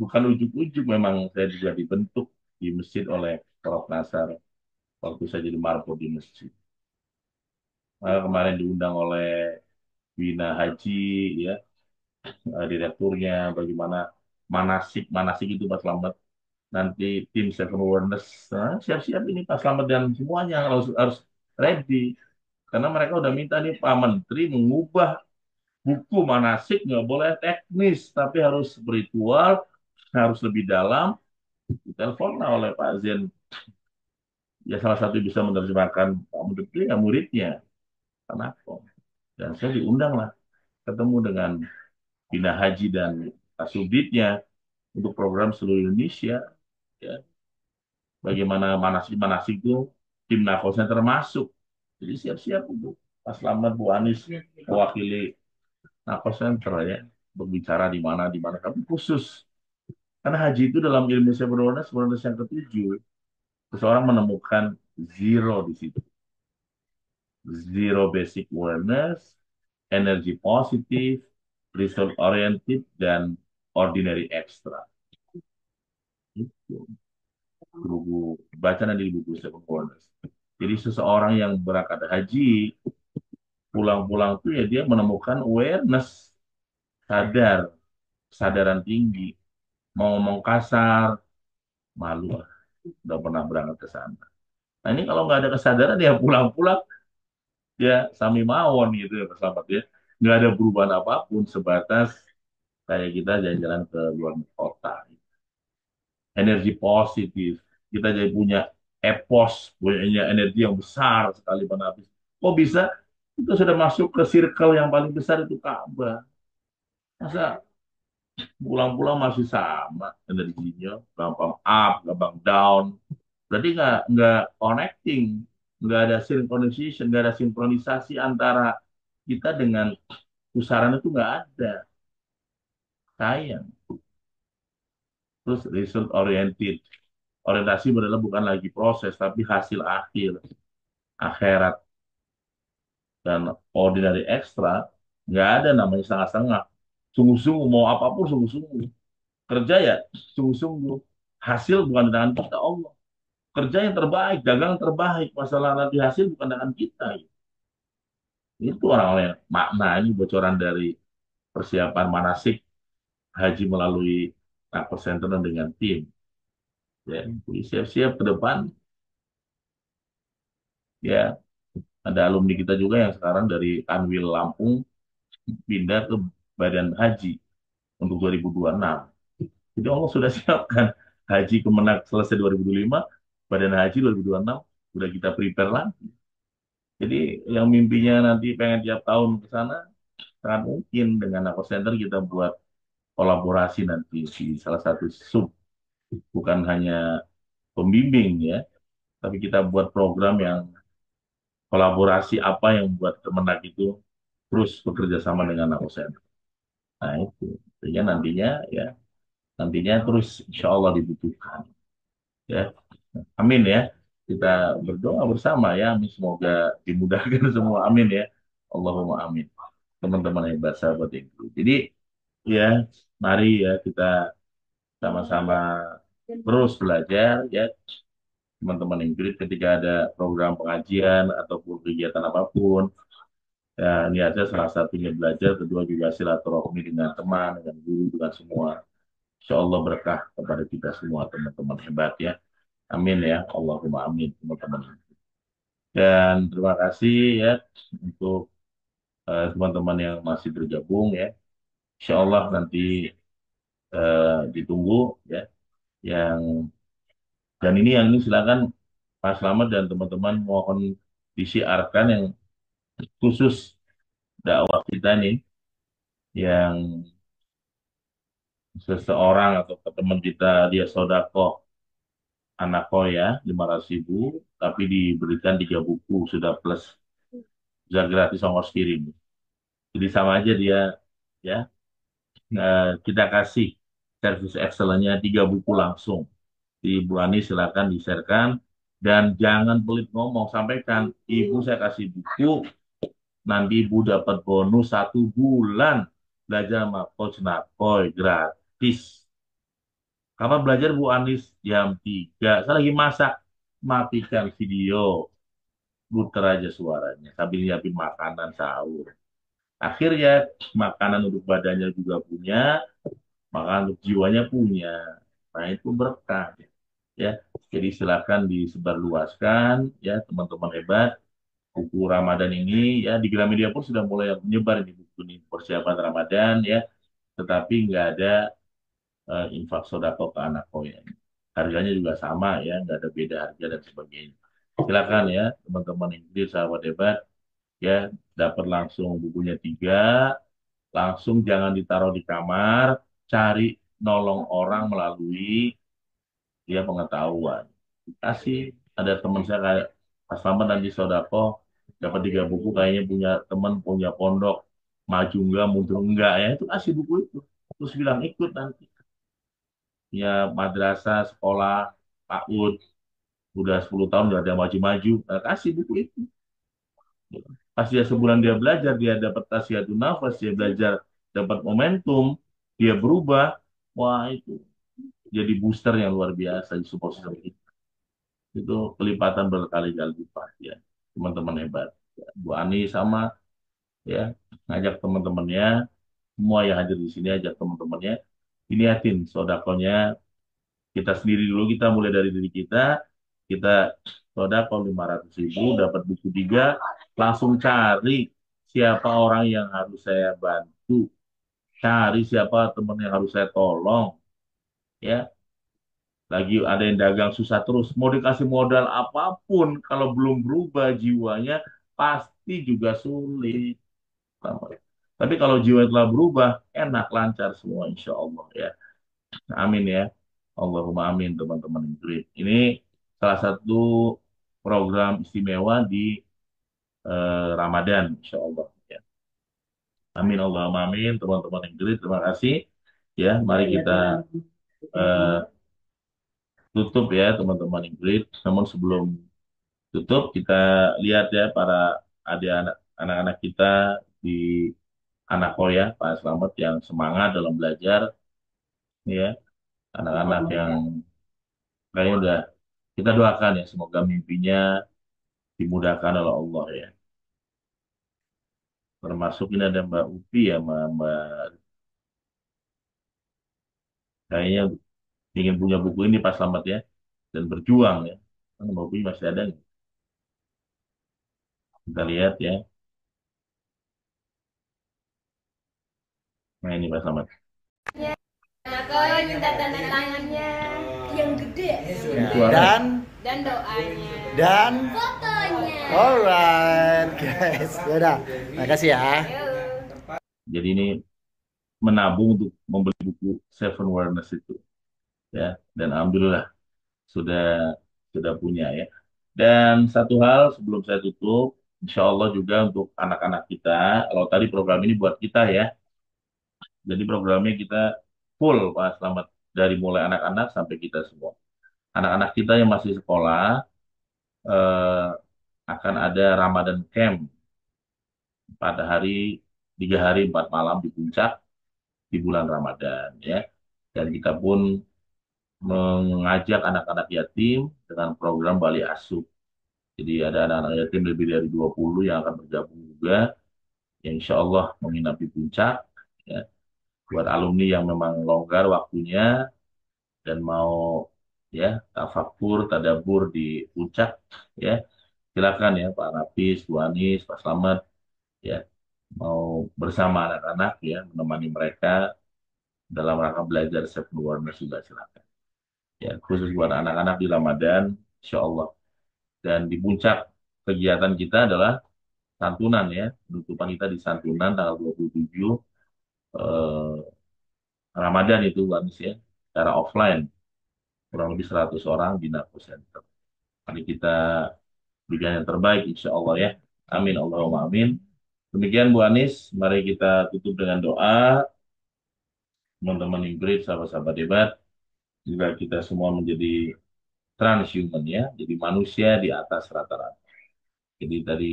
bukan ujuk-ujuk, memang saya juga dibentuk di masjid oleh Prof. Nasar waktu saya jadi marpo di masjid. Maka kemarin diundang oleh Wina Haji, ya, direkturnya, bagaimana manasik manasik itu Pak Slamet, nanti tim Seven Awareness. Nah, siap-siap ini Pak Slamet dan semuanya harus harus ready, karena mereka udah minta nih Pak Menteri mengubah buku manasik, nggak boleh teknis tapi harus spiritual, harus lebih dalam. Ditelepon lah oleh Pak Zen, ya salah satu bisa menerjemahkan Pak Menteri ya muridnya kenapa, dan saya diundang lah ketemu dengan Bina Haji dan Kasubditnya untuk program seluruh Indonesia ya, bagaimana manasik-manasik itu tim narkosnya termasuk. Jadi siap-siap untuk Pak Slamet, Bu Anies mewakili narkos center ya, berbicara di mana. Tapi khusus karena haji itu dalam ilmu sebenarnya yang ketujuh, seseorang menemukan zero di situ, zero basic awareness, energi positif, result oriented, dan ordinary extra. Itu buku baca nanti di buku Seven Wonders. Jadi seseorang yang berangkat haji pulang-pulang tuh ya dia menemukan awareness, sadar, kesadaran tinggi. Mau ngomong kasar, malu lah, udah pernah berangkat ke sana. Nah ini kalau nggak ada kesadaran ya pulang-pulang ya sami mawon gitu ya pesawat ya. Nggak ada perubahan apapun sebatas kayak kita jalan-jalan ke luar kota. Energi positif. Kita jadi punya epos, punya energi yang besar sekali pada habis. Kok bisa? Kita sudah masuk ke circle yang paling besar itu Ka'bah. Masa pulang-pulang masih sama energinya, gampang up, gampang down. Berarti nggak connecting, nggak ada synchronization, nggak ada sinkronisasi antara kita dengan pusaran itu nggak ada. Sayang. Terus result oriented. Orientasi adalah bukan lagi proses, tapi hasil akhir, akhirat. Dan ordinary extra, nggak ada namanya setengah-setengah. Sungguh-sungguh, mau apapun sungguh-sungguh. Kerja ya sungguh-sungguh. Hasil bukan di tangan kita, Allah. kerja yang terbaik, dagang yang terbaik. Masalah nanti hasil bukan dengan kita. Itu orang-orang yang makna ini bocoran dari persiapan manasik haji melalui Nako Center dengan tim. Ya, jadi siap-siap ke depan. Ya, ada alumni kita juga yang sekarang dari Kanwil Lampung pindah ke Badan Haji untuk 2026. Jadi Allah sudah siapkan haji Kemenak selesai 2025, Badan Haji 2026 sudah kita prepare lagi. Jadi yang mimpinya nanti pengen tiap tahun ke sana, sangat mungkin dengan Nako Center kita buat kolaborasi nanti di salah satu sub, bukan hanya pembimbing ya, tapi kita buat program yang kolaborasi apa yang buat Kemenak itu terus bekerja sama dengan Nako Center. Nah itu, sehingga nantinya terus insya Allah dibutuhkan ya. Amin ya. Kita berdoa bersama ya. Amin. Semoga dimudahkan semua. Amin ya. Allahumma amin. Teman-teman hebat sahabat itu. Jadi ya, mari ya kita sama-sama terus belajar ya. Teman-teman Inggris ketika ada program pengajian ataupun kegiatan apapun. Ya, niatnya salah satunya belajar, kedua juga silaturahmi dengan teman, dengan guru, dengan semua. Insya Allah berkah kepada kita semua teman-teman hebat ya. Amin ya. Allahumma amin teman-teman. Dan terima kasih ya untuk teman-teman yang masih bergabung ya. Insya Allah nanti ditunggu ya. Yang ini silakan Pak Slamet dan teman-teman mohon disiarkan yang khusus dakwah kita nih yang seseorang atau teman kita dia sodako anak ya 500.000 tapi diberikan 3 buku sudah plus bisa gratis ongkos kirim. Jadi sama aja dia ya. Kita kasih service excellence-nya 3 buku langsung. Di Bu Ani silakan di-sharekan dan jangan pelit ngomong, sampaikan, Ibu saya kasih buku, nanti Ibu dapat bonus 1 bulan belajar sama Coach Nakoy gratis. Kapan belajar Bu Anis? Jam 3. Saya lagi masak, matikan video, putar aja suaranya sambil nyiapin makanan sahur. Akhirnya makanan untuk badannya juga punya, maka untuk jiwanya punya. Nah, itu berkah ya. Jadi silakan disebarluaskan ya teman-teman hebat. Buku Ramadan ini ya di Gramedia pun sudah mulai menyebar di buku ini persiapan Ramadan ya. Tetapi nggak ada infak sodako ke anak ya. Harganya juga sama ya, nggak ada beda harga dan sebagainya. Silakan ya teman-teman Inggris sahabat hebat ya dapat langsung bukunya 3, langsung jangan ditaruh di kamar, cari nolong orang melalui dia pengetahuan. Kasih ada teman saya kayak Mas Slamet nanti sodako dapat 3 buku kayaknya punya teman punya pondok maju enggak mundur enggak ya itu kasih buku itu terus bilang ikut nanti ya madrasah sekolah PAUD udah 10 tahun nggak ada maju-maju nah, kasih buku itu pas dia sebulan dia belajar dia dapat tasyiatun nafas dia belajar dapat momentum dia berubah wah itu jadi booster yang luar biasa di support system itu kelipatan berkali-kali lipat ya teman-teman hebat ya, Bu Ani sama ya ngajak teman-temannya semua yang hadir di sini ajak teman-temannya diniatin sodakonya kita sendiri dulu kita mulai dari diri kita sodako 500.000 dapat buku 3 langsung cari siapa orang yang harus saya bantu cari siapa teman yang harus saya tolong ya lagi ada yang dagang susah terus mau dikasih modal apapun kalau belum berubah jiwanya pasti juga sulit. Tapi kalau jiwa telah berubah enak lancar semua insya Allah ya. Amin ya. Allahumma amin teman-teman Inggris. Ini salah satu program istimewa di Ramadan insya Allah ya. Amin Allahumma amin teman-teman Inggris. Terima kasih ya. Mari kita eh, tutup ya teman-teman Inggris. Namun sebelum tutup kita lihat ya para anak-anak kita di anak ya Pak Slamet yang semangat dalam belajar ya anak-anak yang kayaknya udah Kita doakan ya, semoga mimpinya dimudahkan oleh Allah ya. Termasuk ini ada Mbak Upi ya, Mbak kayaknya ingin punya buku ini Pak Slamet ya, dan berjuang ya. Kan Mbak Upi masih ada nih. Kita lihat ya. Nah ini Pak Slamet. Aku minta tanda tangannya yang gede Ini suara. dan doanya dan fotonya. alright guys, ya udah, makasih ya. Jadi ini menabung untuk membeli buku Seven Awareness itu ya, dan alhamdulillah sudah punya ya. Dan satu hal sebelum saya tutup, insya Allah juga untuk anak-anak kita, kalau tadi program ini buat kita ya, jadi programnya kita full Pak Selamat, dari mulai anak-anak sampai kita semua. Anak-anak kita yang masih sekolah eh, akan ada Ramadan Camp pada hari 3 hari 4 malam di puncak di bulan Ramadan ya. Dan kita pun mengajak anak-anak yatim dengan program Bali Asuh. Jadi ada anak-anak yatim lebih dari 20 yang akan bergabung juga, yang insya Allah menginap di puncak. Ya. Buat alumni yang memang longgar waktunya dan mau ya tafakur, tadabur di puncak, ya silakan ya Pak Nafis, Bu Anis, Pak Slamet, ya mau bersama anak-anak ya menemani mereka dalam rangka belajar self awareness juga silakan. Ya khusus buat anak-anak di Ramadan, insya Allah. Dan di puncak kegiatan kita adalah santunan ya. Penutupan kita di santunan tanggal 27 eh, Ramadan itu Bagus ya. Secara offline. Kurang lebih 100 orang di Narko Center. Mari kita berikan yang terbaik insya Allah ya. Amin. Allahumma amin. Demikian Bu Anis. Mari kita tutup dengan doa. Teman-teman Inggris, sahabat-sahabat hebat. Juga kita semua menjadi transhuman ya. Jadi manusia di atas rata-rata. Jadi tadi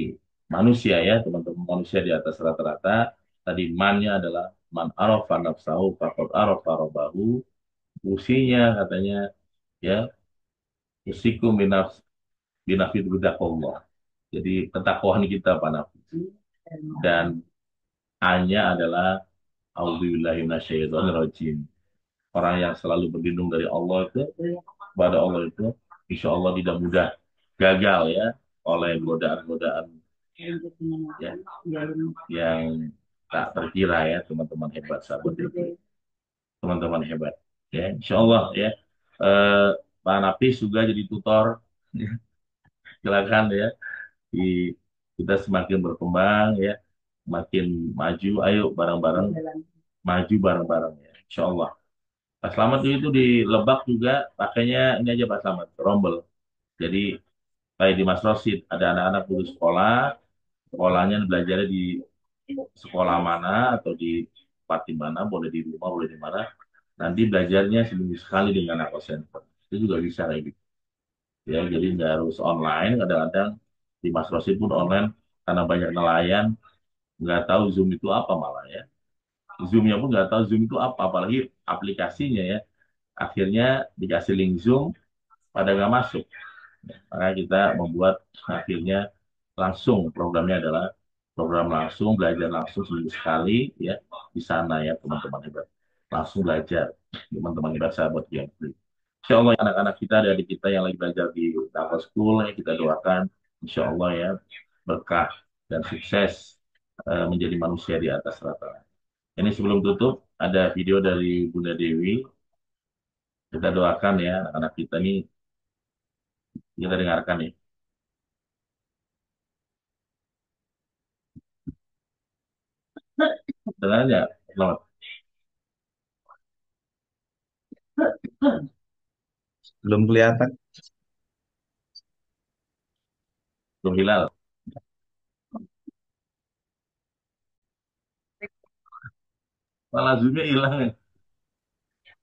manusia ya, teman-teman manusia di atas rata-rata. Tadi mannya adalah man arafa nafsahu faqad arafa rabbahu. Usinya katanya ya, usiku minaf binafid Allah. Jadi ketakwaan kita Pak Nafi. Dan A-nya adalah A'udzubillahi minasyaitonirrajim. Orang yang selalu berlindung dari Allah itu, kepada Allah itu, insya Allah tidak mudah gagal ya oleh godaan-godaan ya, yang tak terkira ya teman-teman hebat sahabat itu. Teman-teman hebat ya insya Allah ya. eh, Pak Nafis juga jadi tutor. Silakan ya, di kita semakin berkembang ya, makin maju, ayo bareng-bareng maju bareng-bareng ya insya Allah. Pak Slamet itu di Lebak juga pakainya ini aja Pak Slamet, rombel. Jadi kayak di Mas Rosid ada anak-anak putus sekolah, sekolahnya belajarnya di sekolah mana atau di tempat di mana, boleh di rumah, boleh di mana. Nanti belajarnya seminggu sekali dengan aku center. Itu juga bisa kayak gitu. Ya, jadi nggak harus online. Kadang-kadang di Mas Rosid pun online karena banyak nelayan nggak tahu Zoom itu apa malah ya. Zoom-nya pun nggak tahu Zoom itu apa, apalagi aplikasinya ya. Akhirnya dikasih link Zoom, pada nggak masuk. Maka kita membuat akhirnya langsung programnya adalah program langsung belajar langsung seminggu sekali ya di sana ya teman-teman hebat. Langsung belajar teman-teman hebat sahabat yang Insya Allah anak-anak kita dari kita yang lagi belajar di Dava School ya kita doakan Insya Allah ya berkah dan sukses menjadi manusia di atas rata. Ini sebelum tutup ada video dari Bunda Dewi. Kita doakan ya anak-anak kita ini kita dengarkan nih. Dengar aja. Selamat. Belum kelihatan. Belum Hilal. Malah zoomnya hilang ya.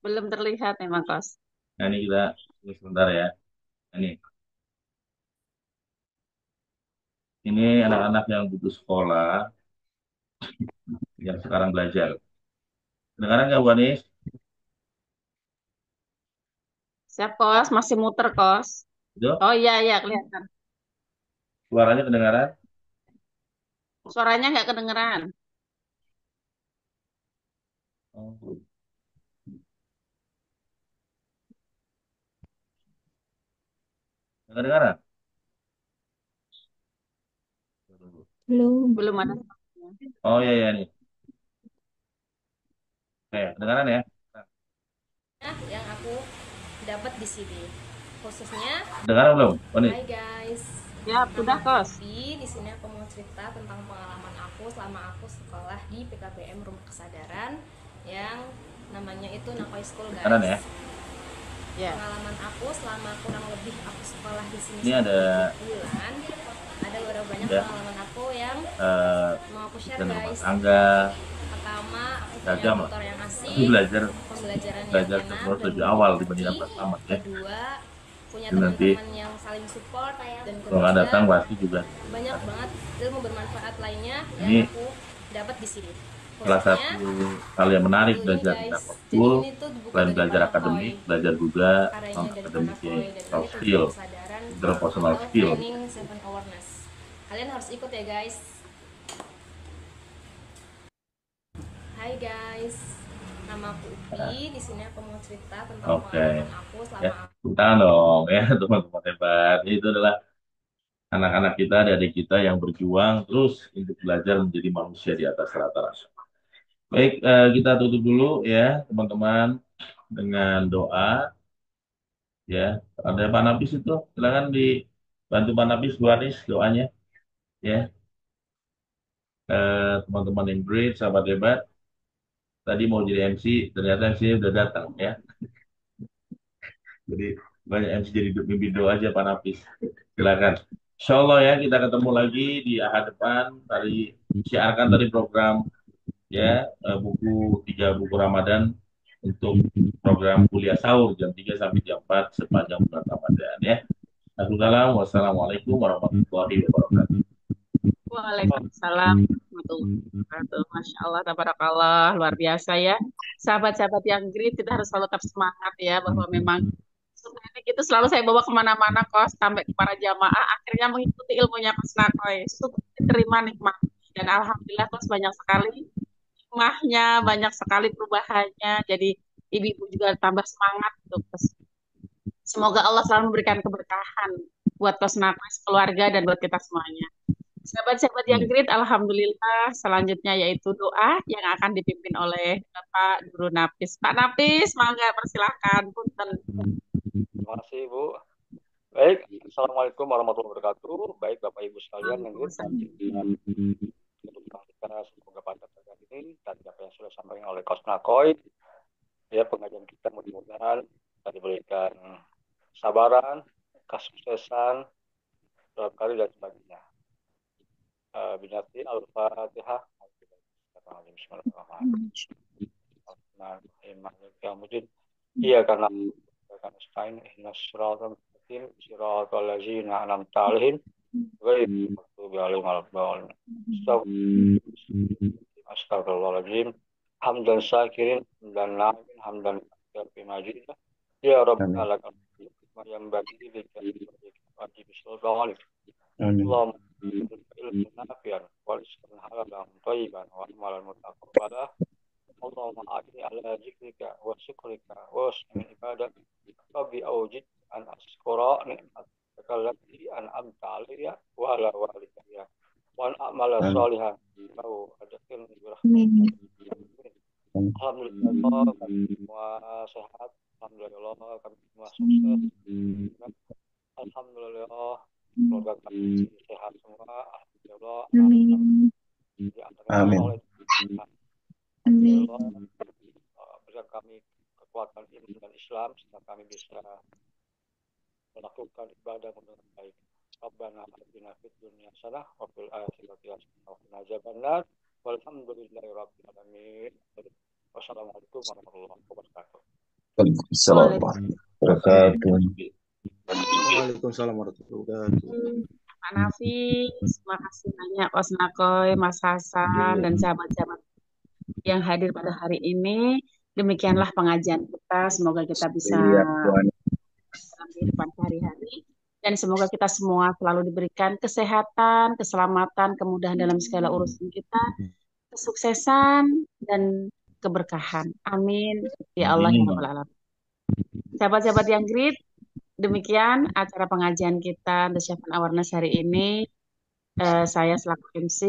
Belum terlihat memang, Kos. Nah, ini kita ini sebentar ya. Ini anak-anak yang putus sekolah yang sekarang belajar. Dengaran nggak Bu Anis? Siap, Kos. Masih muter, Kos. Itu Oh iya, iya, kelihatan. suaranya kedengaran? Suaranya nggak kedengeran. Oh, nggak kedengaran? Belum. Belum ada. Oh iya, iya nih. Oke, kedengaran ya? Yang aku dapat di sini. Khususnya, Kedengaran belum? Oh nih. hai guys. Ya, Nama sudah, aku Kos. Ivi. Di sini aku mau cerita tentang pengalaman aku selama aku sekolah di PKBM Rumah Kesadaran yang namanya itu Nakoi School, Kedengaran ya? guys. Ya. Pengalaman aku selama kurang lebih aku sekolah di sini Ini ada 7 bulan. Ada beberapa banyak ya, pengalaman aku yang mau aku share, dan rumah guys. tangga, Pertama, aku punya beragam lah. tutor yang Tapi asik, belajar pembelajaran yang belajar enak terus dan lebih awal menyenangkan dibandingkan hati. pertama ya. Kedua, punya Jadi nanti teman-teman yang saling support. Dan kalau nggak datang ketiga, pasti juga. banyak banget ilmu bermanfaat lainnya Ini yang aku dapat di sini. salah Khususnya satu hal yang menarik tentunya, belajar di guys. Nakoi Jadi School. ini tuh buku Selain dari belajar Panakoi, akademik, belajar juga karyanya non dari akademik Panakoi, dan soft ini tentang skill, kesadaran interpersonal atau skill. training seven awareness. Kalian harus ikut ya, guys. Hai guys, nama aku Upi. Di sini aku mau cerita tentang Oke, pengalaman aku ya, selama tepuk tangan dong ya teman-teman hebat. Itu adalah anak-anak kita, adik kita yang berjuang terus untuk belajar menjadi manusia di atas rata-rata. Baik, kita tutup dulu ya teman-teman dengan doa ya. Ada Pak Nafis itu, silakan dibantu Pak Nafis, Bu Anis doanya ya. Teman-teman yang great, sahabat hebat, tadi mau jadi MC, ternyata MC udah datang ya. Jadi banyak MC jadi mimpi doa aja Pak Nafis. Silakan. Insya Allah ya kita ketemu lagi di ahad depan. Tadi siarkan tadi program ya buku 3 buku Ramadan untuk program kuliah sahur jam 3 sampai jam 4 sepanjang bulan Ramadan ya. Wassalamualaikum warahmatullahi wabarakatuh. Waalaikumsalam warahmatullahi wabarakatuh. Masya Allah, tabarakallah, luar biasa ya. Sahabat-sahabat yang great, kita harus selalu tetap semangat ya, bahwa memang sebenarnya itu selalu saya bawa kemana-mana, Kos, sampai ke para jamaah, akhirnya mengikuti ilmunya Kos Nakoy. Syukur diterima nikmat. Dan Alhamdulillah, Kos, banyak sekali hikmahnya, banyak sekali perubahannya. Jadi ibu-ibu juga tambah semangat gitu, Kos. Semoga Allah selalu memberikan keberkahan buat Kos Nakoy, keluarga, dan buat kita semuanya. Sahabat-sahabat yang great, Alhamdulillah. Selanjutnya yaitu doa yang akan dipimpin oleh Bapak Guru Nafis. Pak Nafis, mangga persilahkan. Punten. Terima kasih, Bu. Baik, Assalamualaikum warahmatullahi wabarakatuh. Baik, Bapak Ibu sekalian yang kita semoga pada pagi ini dan apa yang sudah disampaikan oleh Coach Nakoy, ya pengajian kita mudah-mudahan kita diberikan kesabaran, kesuksesan dalam kali dan sebagainya. Binati Al-Fatihah. Bismillahirrahmanirrahim. Iya karena stain ihnas siratal mustaqim siratal ladzina an'amta 'alaihim ghairil maghdubi 'alaihim waladdallin. Astagfirullahaladzim. Hamdan syakirin dan na'imin hamdan fi majid. Ya Rabbana lakal yang bagi bika wajib sultan. Allahumma ilmu nafian wa rizqan halalan thayyiban wa amalan mutaqabbalah. Allahumma a'inni ala zikrika wa syukrika wa husni ibadah. Rabbi awjid an askura ni'mataka allati an'amta 'alayya wa ala walidayya wa an a'mala shalihan wa adkhilni bi rahmatika. Alhamdulillah kami semua sehat. Alhamdulillah kami semua sukses. Alhamdulillah semoga kami sehat semua. Alhamdulillah. Amin. Alhamdulillah berikan kami kekuatan iman dan Islam sehingga kami bisa melakukan ibadah dengan baik. Rabbana atina fid dunya hasanah wa fil akhirati hasanah wa qina adzabannar. Walhamdulillahirabbil alamin. Wassalamualaikum warahmatullahi wabarakatuh. Waalaikumsalam warahmatullahi wabarakatuh. Waalaikumsalam warahmatullahi wabarakatuh. Pak Nafis, makasih banyak Kos Nakoy, Mas Hasan, dan sahabat-sahabat yang hadir pada hari ini. Demikianlah pengajian kita. Semoga kita bisa Iya, Bu Anis. dalam kehidupan sehari-hari Dan semoga kita semua selalu diberikan kesehatan, keselamatan, kemudahan dalam segala urusan kita, kesuksesan, dan keberkahan. Amin. Ya Allah ya Rabbal Alamin. Sahabat-sahabat yang great, demikian acara pengajian kita The Seven Awareness hari ini. Saya selaku MC,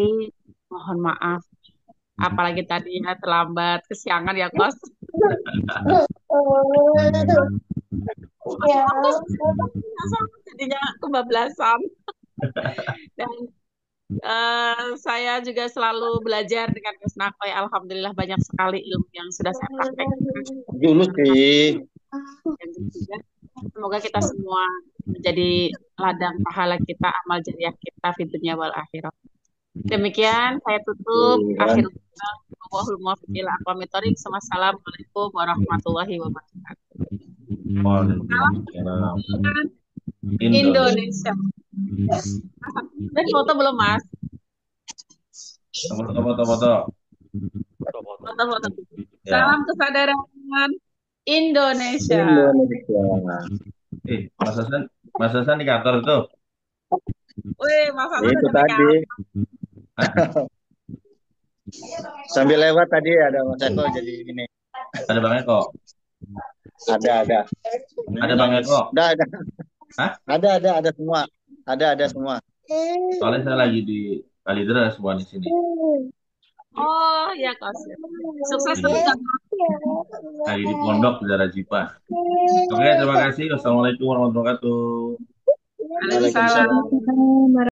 mohon maaf. Apalagi tadi ya terlambat, kesiangan ya Kos. Jadinya kebablasan. Dan saya juga selalu belajar dengan Mas Nakoy. Alhamdulillah banyak sekali ilmu yang sudah saya praktekkan. Dulu sih. Semoga kita semua menjadi ladang pahala kita, amal jariah kita di dunia wal akhirat. Demikian saya tutup. Akhirul Wassalamualaikum warahmatullahi wabarakatuh. Salam Indonesia. Dan foto belum Mas? Foto. Salam kesadaran Indonesia. Mas Hasan di kantor tuh. Wih, Mas Hasan itu tadi. Sambil lewat tadi ada Mas Eko jadi ini. Ada Bang Eko. Ada. Ada Bang Eko. Ada. Hah? Ada semua. Ada semua. Soalnya saya lagi di Kalideres semua di sini. Oh ya Kos. Sukses terus. Lagi di Pondok di daerah Jipa. Oke, terima kasih. Wassalamualaikum warahmatullahi wabarakatuh. Waalaikumsalam.